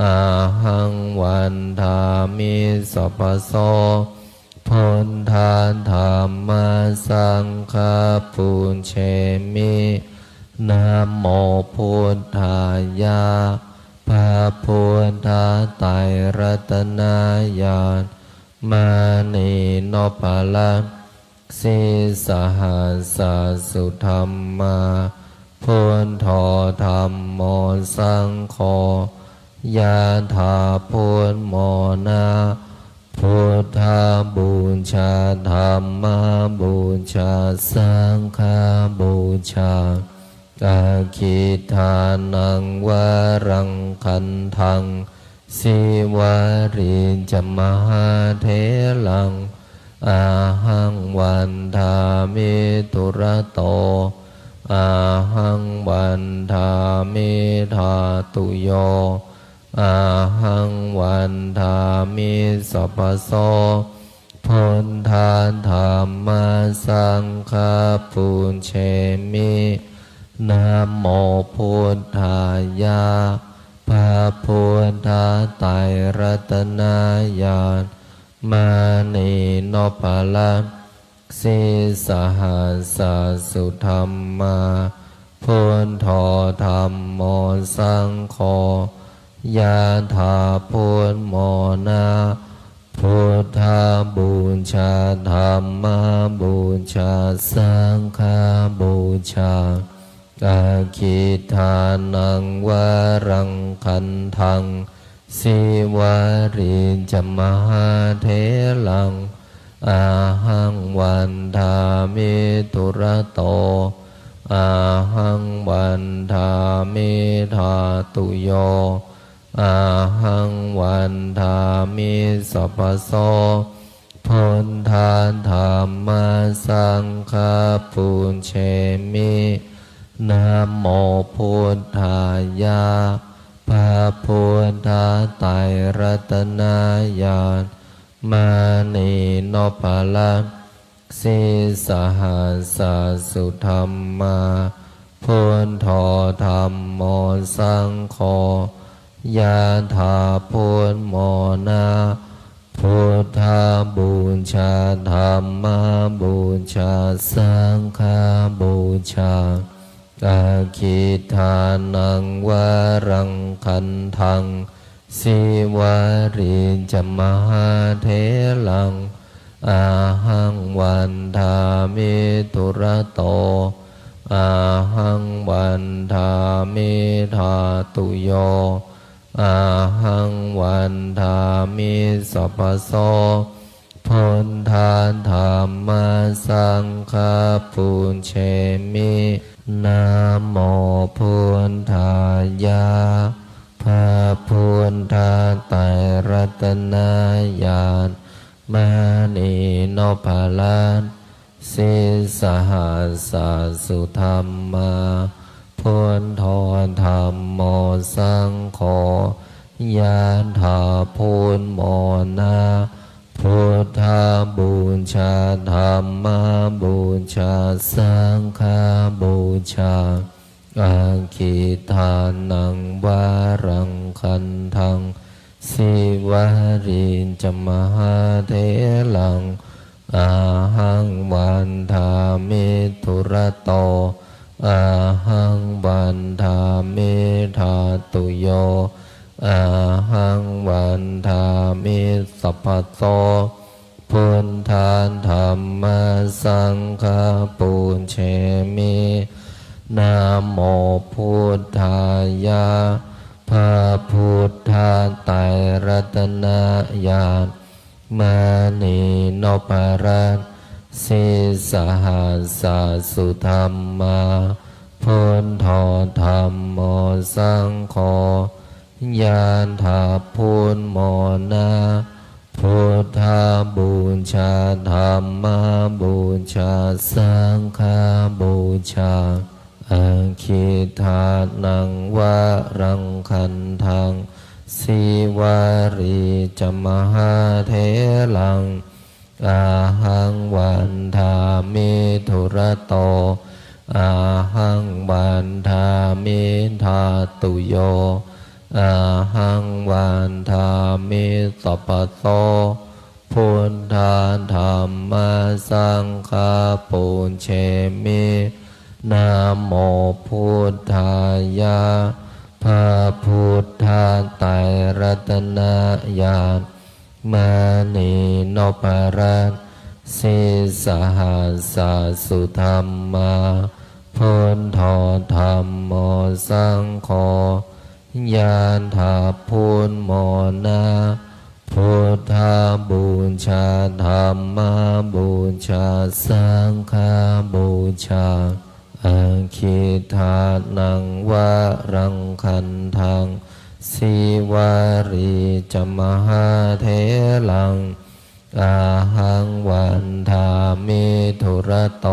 อาหังวันทามิสัพพโสพุทธาธรรมสังฆปุญเชมินะโมพุทธายะพระพุทธไตรรัตนญาณมานีโนปาลังสีสหัสสุธรรมาพุทโธธรรมโมสังโฆยะถาพุทโมนาพุทธบูชาธรรมบูชาสังฆบูชาอาคิทานังวารังคันทังสิวาริจมหาเถลังอาหังวันทามิตุระโตอาหังวันทามิธาตุโยอาหังวันทามิสัพพโสพุทธาธรรมสังฆปุญเชมินะโมพุทธายะพระพุทธไตรรัตนญาณมานีโนปาลังสีสหัสสุธรรมาพุทโธธรรมโมสังโฆยะถาพุทโมนาพุทธบูชาธรรมบูชาสังฆบูชาอาคิทานังวารังคันทังสิวาริจมหาเถลังอาหังวันทามิตุระโตอาหังวันทามิธาตุโยอาหังวันทามิสัพพโสพุทธาธรรมสังฆปุญเชมินะโมพุทธายะพระพุทธไตรรัตนญาณมานีโนปาลังสีสหัสสุธรรมาพุทโธธรรมโมสังโฆยะถาพุทโมนาพุทธบูชาธรรมบูชาสังฆบูชาอาคิทานังวารังคันทังสิวาริจมหาเถลังอาหังวันทามิตุระโตอาหังวันทามิธาตุโยอาหังวันทามิสัพพโสพุทธาธรรมสังฆปุญเชมินะโมพุทธายะพระพุทธไตรรัตนญาณมานีโนปาลังสีสหัสสุธรรมาพุทโธธรรมโมสังโฆยะถาพุทโมนาพุทธบูชาธรรมบูชาสังฆบูชาอาคิทานังวารังคันทังสิวาริจมหาเถลังอาหังวันทามิตุระโตอาหังวันทามิธาตุโยอาหังวันทามิสัพพโสพุทธาธรรมสังฆปุญเชมินะโมพุทธายะพ พระพุทธไตรรัตนญาณมานีนพรัตน์สิสหัสสสุธรรมาพุทโธธรรมโมสังโฆญาณถาพุทโมนาพุทธบูชาธรรมบูชาสังฆบูชาอาคิทานังวะรังคันทังสิวารีจมหาเทลังอาหังวันทามิธุระโตอาหังวันทามิทาตุโยอาหังวันทามิสัพพโตพุทธาธรรมสังฆาปุญเชมินะโมพุทธายะพระพุทธไตรรัตนญาณมานีนพรัตน์สิสหัสสสุธรรมาพุทโธธรรมโมสังโฆญาณถาพุทโมนาพุทธบูชาธรรมบูชาสังฆบูชาอาคิทานังวะรังคันทังสิวารีจมหาเทลังอาหังวันทามิธุระโต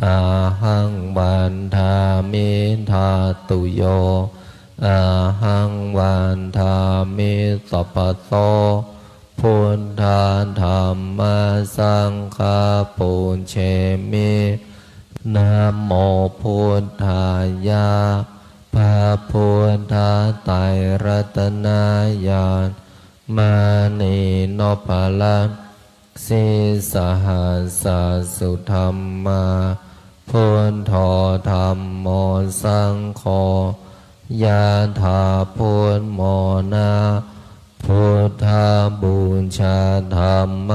อาหังวันทามิทาตุโยอาหังวันทามิสัพพโตพุทธาธรรมสังฆาปุญเชมินะโมพุทธายะพระพุทธไตรรัตนญาณมานีนพรัตน์สิสหัสสสุธรรมาพุทโธธรรมโมสังโฆญาณถาพุทโมนาพุทธบูชาธรรม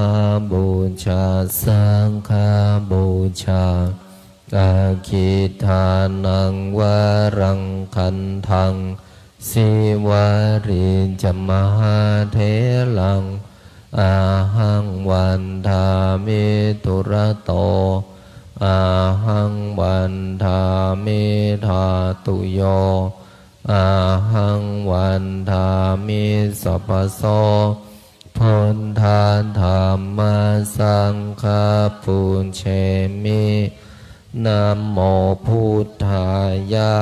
บูชาสังฆบูชาอาคิทานังวะรังคันทังสิวารีจมหาเทลังอาหังวันทามิธุระโตอาหังวันทามิทาตุโยอาหังวันทามิสัพพโสพุทธาธรรมสังฆาปุญเชมินะโมพุทธายะ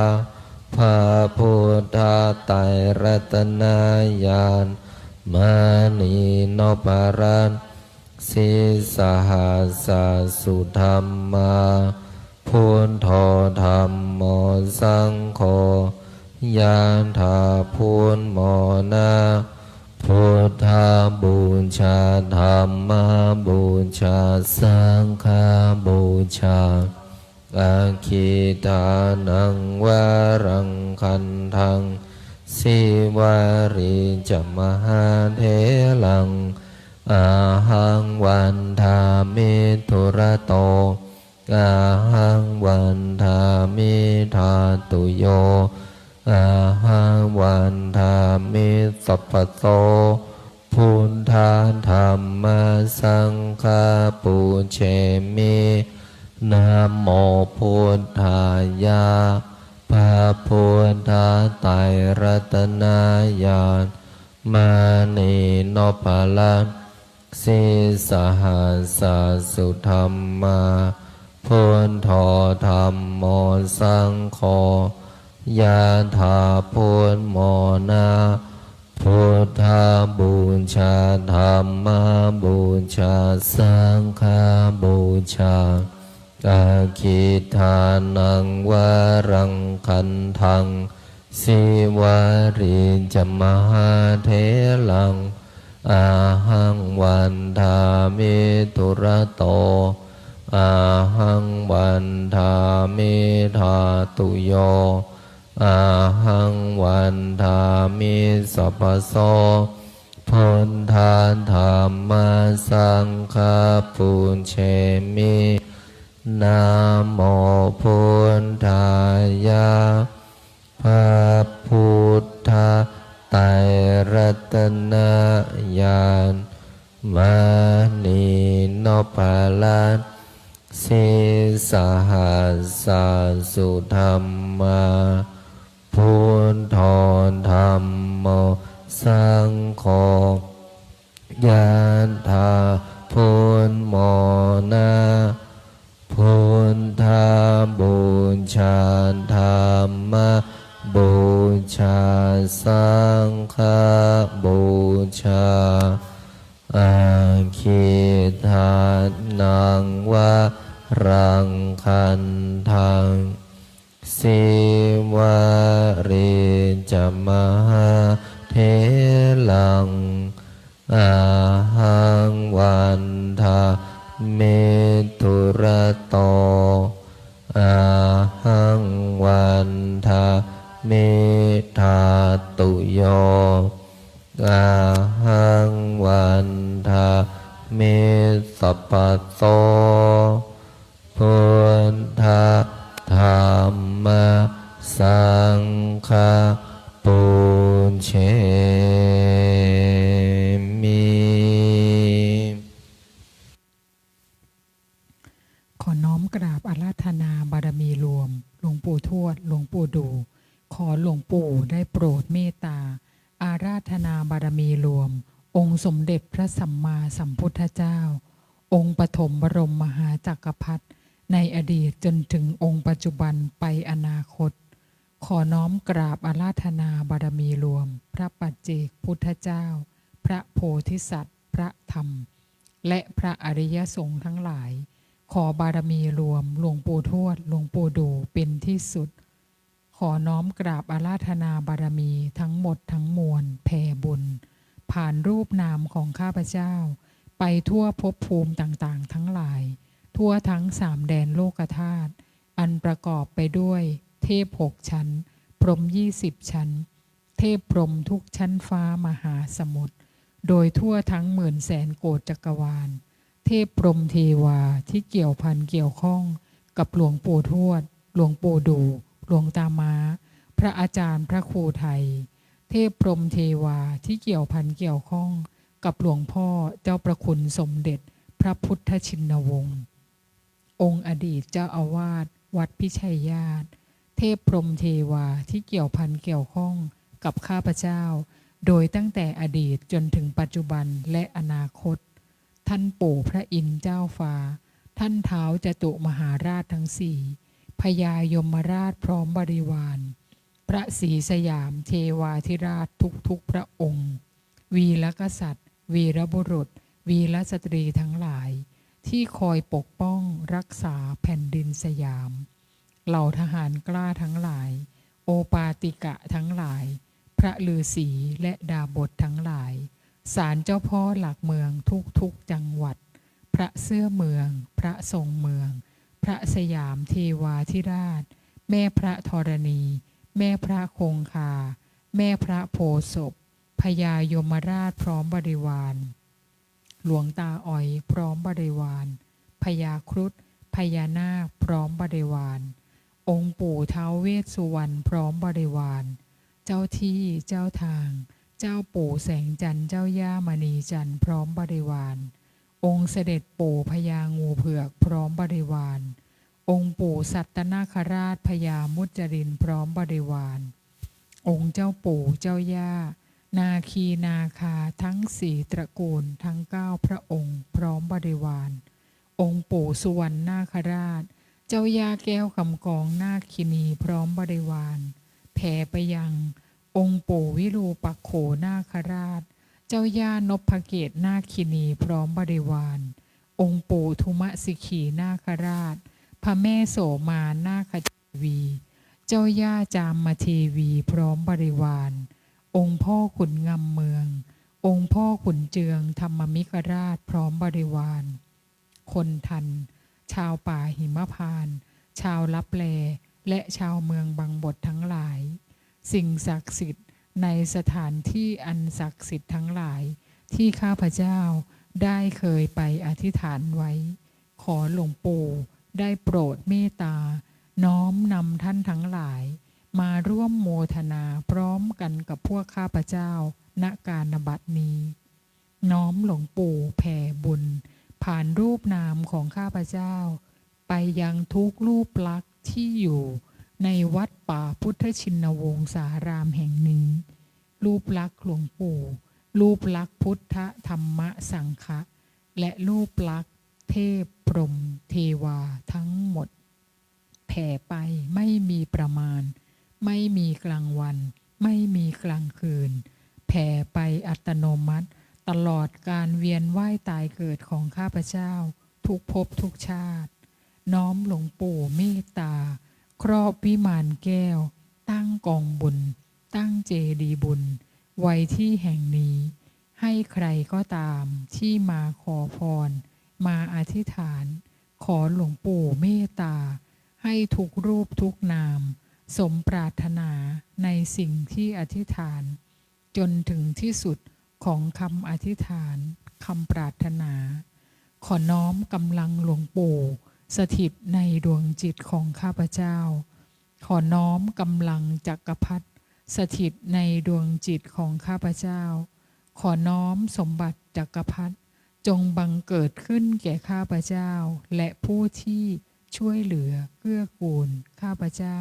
พระพุทธไตรรัตนญาณมานีนพรัตน์สิสหัสสสุธรรมาพุทโธธรรมโมสังโฆญาณถาพุทโมนาพุทธบูชาธรรมบูชาสังฆบูชาอาคิทานังวะรังคันทังสิวารีจมหาเทลังอาหังวันทามิธุระโตอาหังวันทามิทาตุโยอาหังวันทามิสัพพโตพุทธาธรรมสังฆาปุญเชมินะโมพุทธายะพระพุทธไตรรัตนญาณมานีนพรัตน์สิสหัสสสุธรรมาพุทโธธรรมโมสังโฆญาณถาพุทโมนาพุทธบูชาธรรมบูชาสังฆบูชาอาคิทานังวะรังคันทังสิวารีจมหาเทลังอาหังวันทามิธุระโตอาหังวันทามิทาตุโยอาหังวันทามิสัพพโสพุทธาธรรมสังฆาปุญเชมินะโมพุทธายะพระพุทธ นาญาณมานีโนปาลาสิสหัสสะสุธรรมาพุทโธธรรมโมสังโฆยะถาพุทโมนาพุทธาบูชาธรรมบูชาสังฆบูชาอาคิทานังวะรังคันทังสิวาริจมหาเทลังอาหังวันทาเมตุระโตอาหังวันทาเมธาตุโยอาหังวันทาเมสัพพโตพุทธธรรมสังฆปุญเชมิ ขอน้อมกราบอาราธนาบารมีรวมหลวงปู่ทวดหลวงปู่ดู ขอหลวงปู่ได้โปรดเมตตาอาราธนาบารมีรวมองค์สมเด็จพระสัมมาสัมพุทธเจ้าองค์ปฐมบรมมหาจักรพรรดิในอดีตจนถึงองค์ปัจจุบันไปอนาคตขอน้อมกราบอาราธนาบารมีรวมพระปัจเจกพุทธเจ้าพระโพธิสัตว์พระธรรมและพระอริยสงฆ์ทั้งหลายขอบารมีรวมหลวงปู่ทวดหลวงปู่ดูเป็นที่สุดขอน้อมกราบอาราธนาบารมีทั้งหมดทั้งมวลแผ่บุญผ่านรูปนามของข้าพเจ้าไปทั่วภพภูมิต่างๆทั้งหลายทั่วทั้ง3 แดนโลกธาตุอันประกอบไปด้วยเทพ6 ชั้นพรหม20 ชั้นเทพพรหมทุกชั้นฟ้ามหาสมุทรโดยทั่วทั้ง10,000,000 โกฏจักรวาลเทพพรหมเทวาที่เกี่ยวพันเกี่ยวข้องกับหลวงปู่ทวดหลวงปู่ดูหลวงตาม้าพระอาจารย์พระครูไทยเทพพรหมเทวาที่เกี่ยวพันเกี่ยวข้องกับหลวงพ่อเจ้าประคุณสมเด็จพระพุทธชินวงศ์องค์อดีตเจ้าอาวาสวัดพิชัยญาติเทพพรหมเทวาที่เกี่ยวพันเกี่ยวข้องกับข้าพเจ้าโดยตั้งแต่อดีตจนถึงปัจจุบันและอนาคตท่านปู่พระอินทร์เจ้าฟ้าท่านท้าวจตุมหาราชทั้ง4พญายมราชพร้อมบริวารพระศรีสยามเทวาธิราชทุกพระองค์วีรกษัตริย์วีรบุรุษวีรสตรีทั้งหลายที่คอยปกป้องรักษาแผ่นดินสยามเหล่าทหารกล้าทั้งหลายโอปาติกะทั้งหลายพระฤาษีและดาบททั้งหลายศาลเจ้าพ่อหลักเมืองทุกจังหวัดพระเสื้อเมืองพระทรงเมืองพระสยามเทวาธิราชแม่พระธรณีแม่พระคงคาแม่พระโพธิ์ศพพญายมราชพร้อมบริวารหลวงตาอ๋อยพร้อมบริวารพญาครุฑพญานาคพร้อมบริวารองค์ปู่ท้าวเวสสุวรรณพร้อมบริวารเจ้าที่เจ้าทางเจ้าปู่แสงจันทร์เจ้าย่ามณีจันทร์พร้อมบริวารองค์เสด็จปู่พญางูเผือกพร้อมบริวารองค์ปู่สัตตนาคราชพญามุจรินพร้อมบริวารองค์เจ้าปู่เจ้าย่านาคีนาคาทั้ง4 ตระกูลทั้ง9 พระองค์พร้อมบริวารองค์ปู่สุวรรณนาคราชเจ้าย่าแก้วคำกองนาคินีพร้อมบริวารแผ่ไปยังองค์ปู่วิรูปักโขนาคราชเจ้าย่านพเกตนาคินีพร้อมบริวารองค์ปู่ทุมสิขีนาคราชพระแม่โสมานาคเทวีเจ้าย่าจามเทวีพร้อมบริวารองค์พ่อขุนงำเมืององค์พ่อขุนเจืองธรรมมิกราชพร้อมบริวารคนทันชาวป่าหิมพานต์ชาวลับแลและชาวเมืองบางบททั้งหลายสิ่งศักดิ์สิทธิ์ในสถานที่อันศักดิ์สิทธิ์ทั้งหลายที่ข้าพเจ้าได้เคยไปอธิษฐานไว้ขอหลวงปู่ได้โปรดเมตตาน้อมนำท่านทั้งหลายมาร่วมโมทนาพร้อมกันกับพวกข้าพเจ้า ณการบัดนี้ น้อมหลวงปู่แผ่บุญผ่านรูปนามของข้าพเจ้าไปยังทุกรูปลักษณ์ที่อยู่ในวัดป่าพุทธชินวงศารามแห่งนี้ รูปลักษณ์หลวงปู่รูปลักษณ์พุทธธรรมสังฆะและรูปลักษณ์เทพพรหมเทวาทั้งหมดแผ่ไปไม่มีประมาณไม่มีกลางวันไม่มีกลางคืนแผ่ไปอัตโนมัติตลอดการเวียนว่ายตายเกิดของข้าพเจ้าทุกภพทุกชาติน้อมหลวงปู่เมตตาครอบวิมานแก้วตั้งกองบุญตั้งเจดีย์บุญไว้ที่แห่งนี้ให้ใครก็ตามที่มาขอพรมาอธิษฐานขอหลวงปู่เมตตาให้ทุกรูปทุกนามสมปรารถนาในสิ่งที่อธิษฐานจนถึงที่สุดของคำอธิษฐานคำปรารถนาขอน้อมกำลังหลวงปู่สถิตในดวงจิตของข้าพเจ้าขอน้อมกำลังจักรพรรดิสถิตในดวงจิตของข้าพเจ้าขอน้อมสมบัติจักรพรรดิจงบังเกิดขึ้นแก่ข้าพเจ้าและผู้ที่ช่วยเหลือเกื้อกูลข้าพเจ้า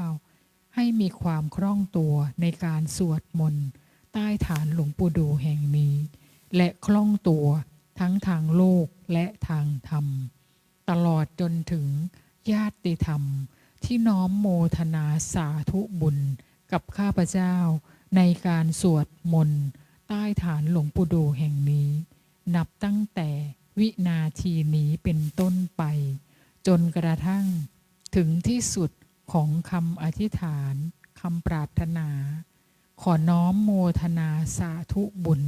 ให้มีความคล่องตัวในการสวดมนต์ใต้ฐานหลวงปู่ดูแห่งนี้และคล่องตัวทั้งทางโลกและทางธรรมตลอดจนถึงญาติธรรมที่น้อมโมทนาสาธุบุญกับข้าพเจ้าในการสวดมนต์ใต้ฐานหลวงปู่ดูแห่งนี้นับตั้งแต่วินาทีนี้เป็นต้นไปจนกระทั่งถึงที่สุดของคำอธิษฐานคำปรารถนาขอน้อมโมทนาสาธุบุญ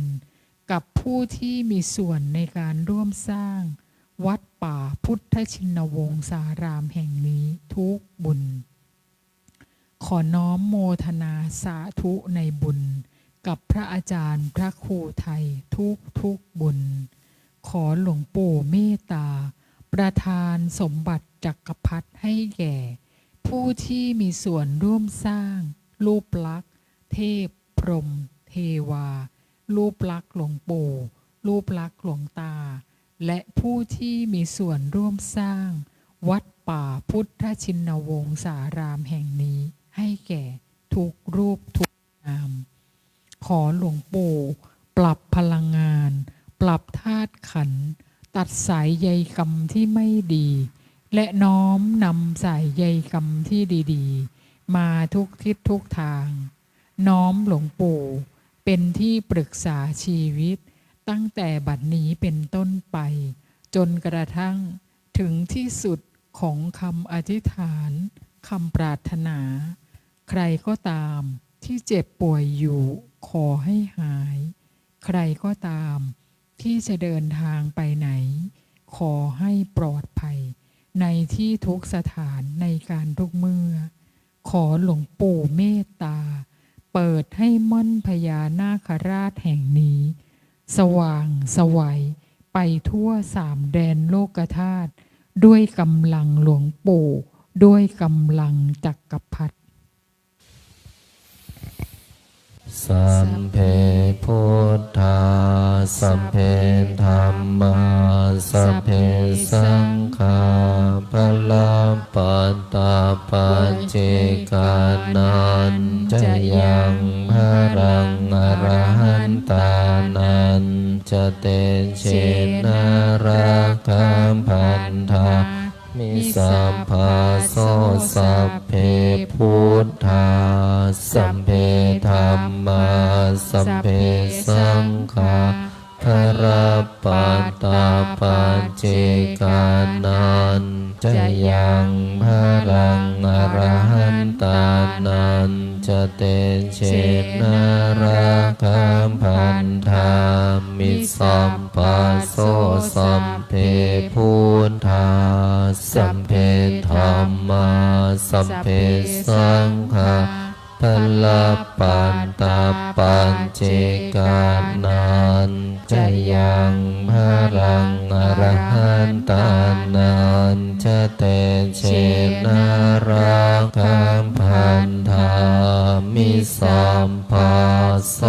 กับผู้ที่มีส่วนในการร่วมสร้างวัดป่าพุทธชินวงศารามแห่งนี้ทุกบุญขอน้อมโมทนาสาธุในบุญกับพระอาจารย์พระครูไทยทุกบุญขอหลวงปู่เมตตาประทานสมบัติจักรพรรดิให้แก่ผู้ที่มีส่วนร่วมสร้างรูปลักษณ์เทพพรหมเทวารูปลักษณ์หลวงปู่รูปลักษณ์หลวงตาและผู้ที่มีส่วนร่วมสร้างวัดป่าพุทธชินวงศารามแห่งนี้ให้แก่ทุกรูปทุกนามขอหลวงปู่ปรับพลังงานปรับธาตุขันธ์ตัดสายใยกรรมที่ไม่ดีและน้อมนำสายใยกรรมที่ดีๆมาทุกทิศทุกทางน้อมหลวงปู่เป็นที่ปรึกษาชีวิตตั้งแต่บัดนี้เป็นต้นไปจนกระทั่งถึงที่สุดของคำอธิษฐานคำปรารถนาใครก็ตามที่เจ็บป่วยอยู่ขอให้หายใครก็ตามที่จะเดินทางไปไหนขอให้ปลอดภัยในที่ทุกสถานในการทุกเมื่อขอหลวงปู่เมตตาเปิดให้ม่อนพญานาคราชแห่งนี้สว่างไสวไปทั่วสามแดนโลกธาตุด้วยกำลังหลวงปู่ด้วยกำลังจักรพรรดิสัมเพพุทธาสัมเพธัมมาสัมเพสังฆาพลาปัตตาปัจเจกานันจะยังพรังอรหันตานันจะเตเชนะราคัมพันธามิสัพพะโสสัพเพพุทธาสัมเพธัมมาสัมเพสังฆาพระปัตตาปัจเจกานันจะยังพรังอรหันตานันจะเตเชนะราคัมพันธามิสัพพะโสสัพเพพุทธาสัมเพธัมมาสัมเพสังฆาพละปัตตาปัจเจกานันจะยังพรังอรหันตานันจะเตเชนะราคัมพันธามิสัมภะโส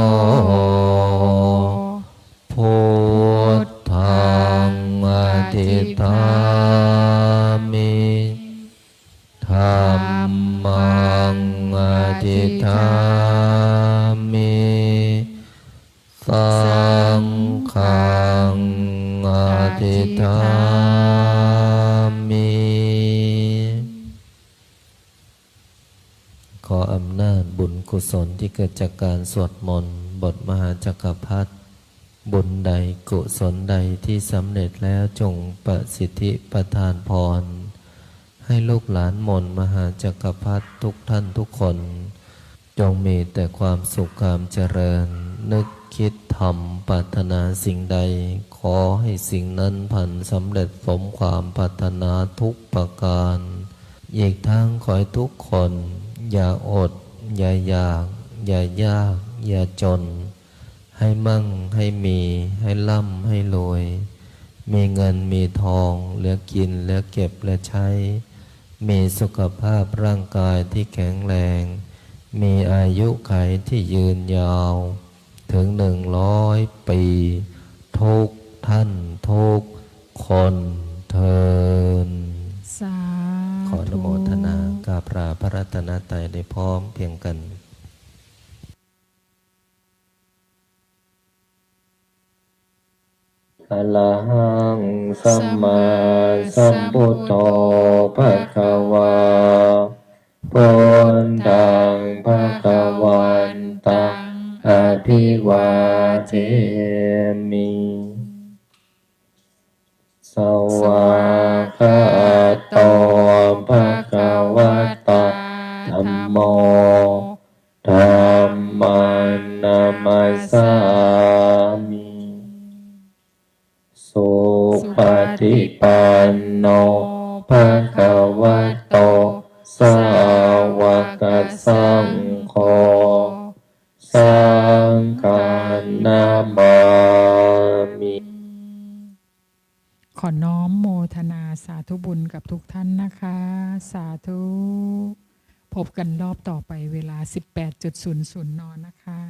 กุศลที่เกิดจากการสวดมนต์บทมหาจักรพรรดิบุญใดกุศลใดที่สำเร็จแล้วจงประสิทธิประทานพรให้ลูกหลานมนต์มหาจักรพรรดิทุกท่านทุกคนจงมีแต่ความสุขความเจริญนึกคิดทำปรารถนาสิ่งใดขอให้สิ่งนั้นพันสำเร็จสมความปรารถนาทุกประการอีกทั้งขอให้ทุกคนอย่าอดอย่าอยากอย่ายากอย่าจนให้มั่งให้มีให้ร่ำให้รวยมีเงินมีทองเหลือกินเหลือเก็บเหลือใช้มีสุขภาพร่างกายที่แข็งแรงมีอายุขัยที่ยืนยาวถึง100 ปีทุกท่านทุกคนเทินสาธุ ขออนุโมทนากราบลาพระรัตนตรัยได้พร้อมเพียงกันอะระหังสัมมาสัมพุทโธภะคะวาพุทธังภะคะวันตังอะภิวาเทมิสวากขาโตภะคะวะตะธัมโมธัมมังนามัสสามิสุปฏิปันโนภะคะวะโตสาวกสังโฆสังฆนามามิ ขอน้อมโมทนาสาธุบุญกับทุกท่านนะคะ สาธุ พบกันรอบต่อไปเวลา 18:00 น.นะคะ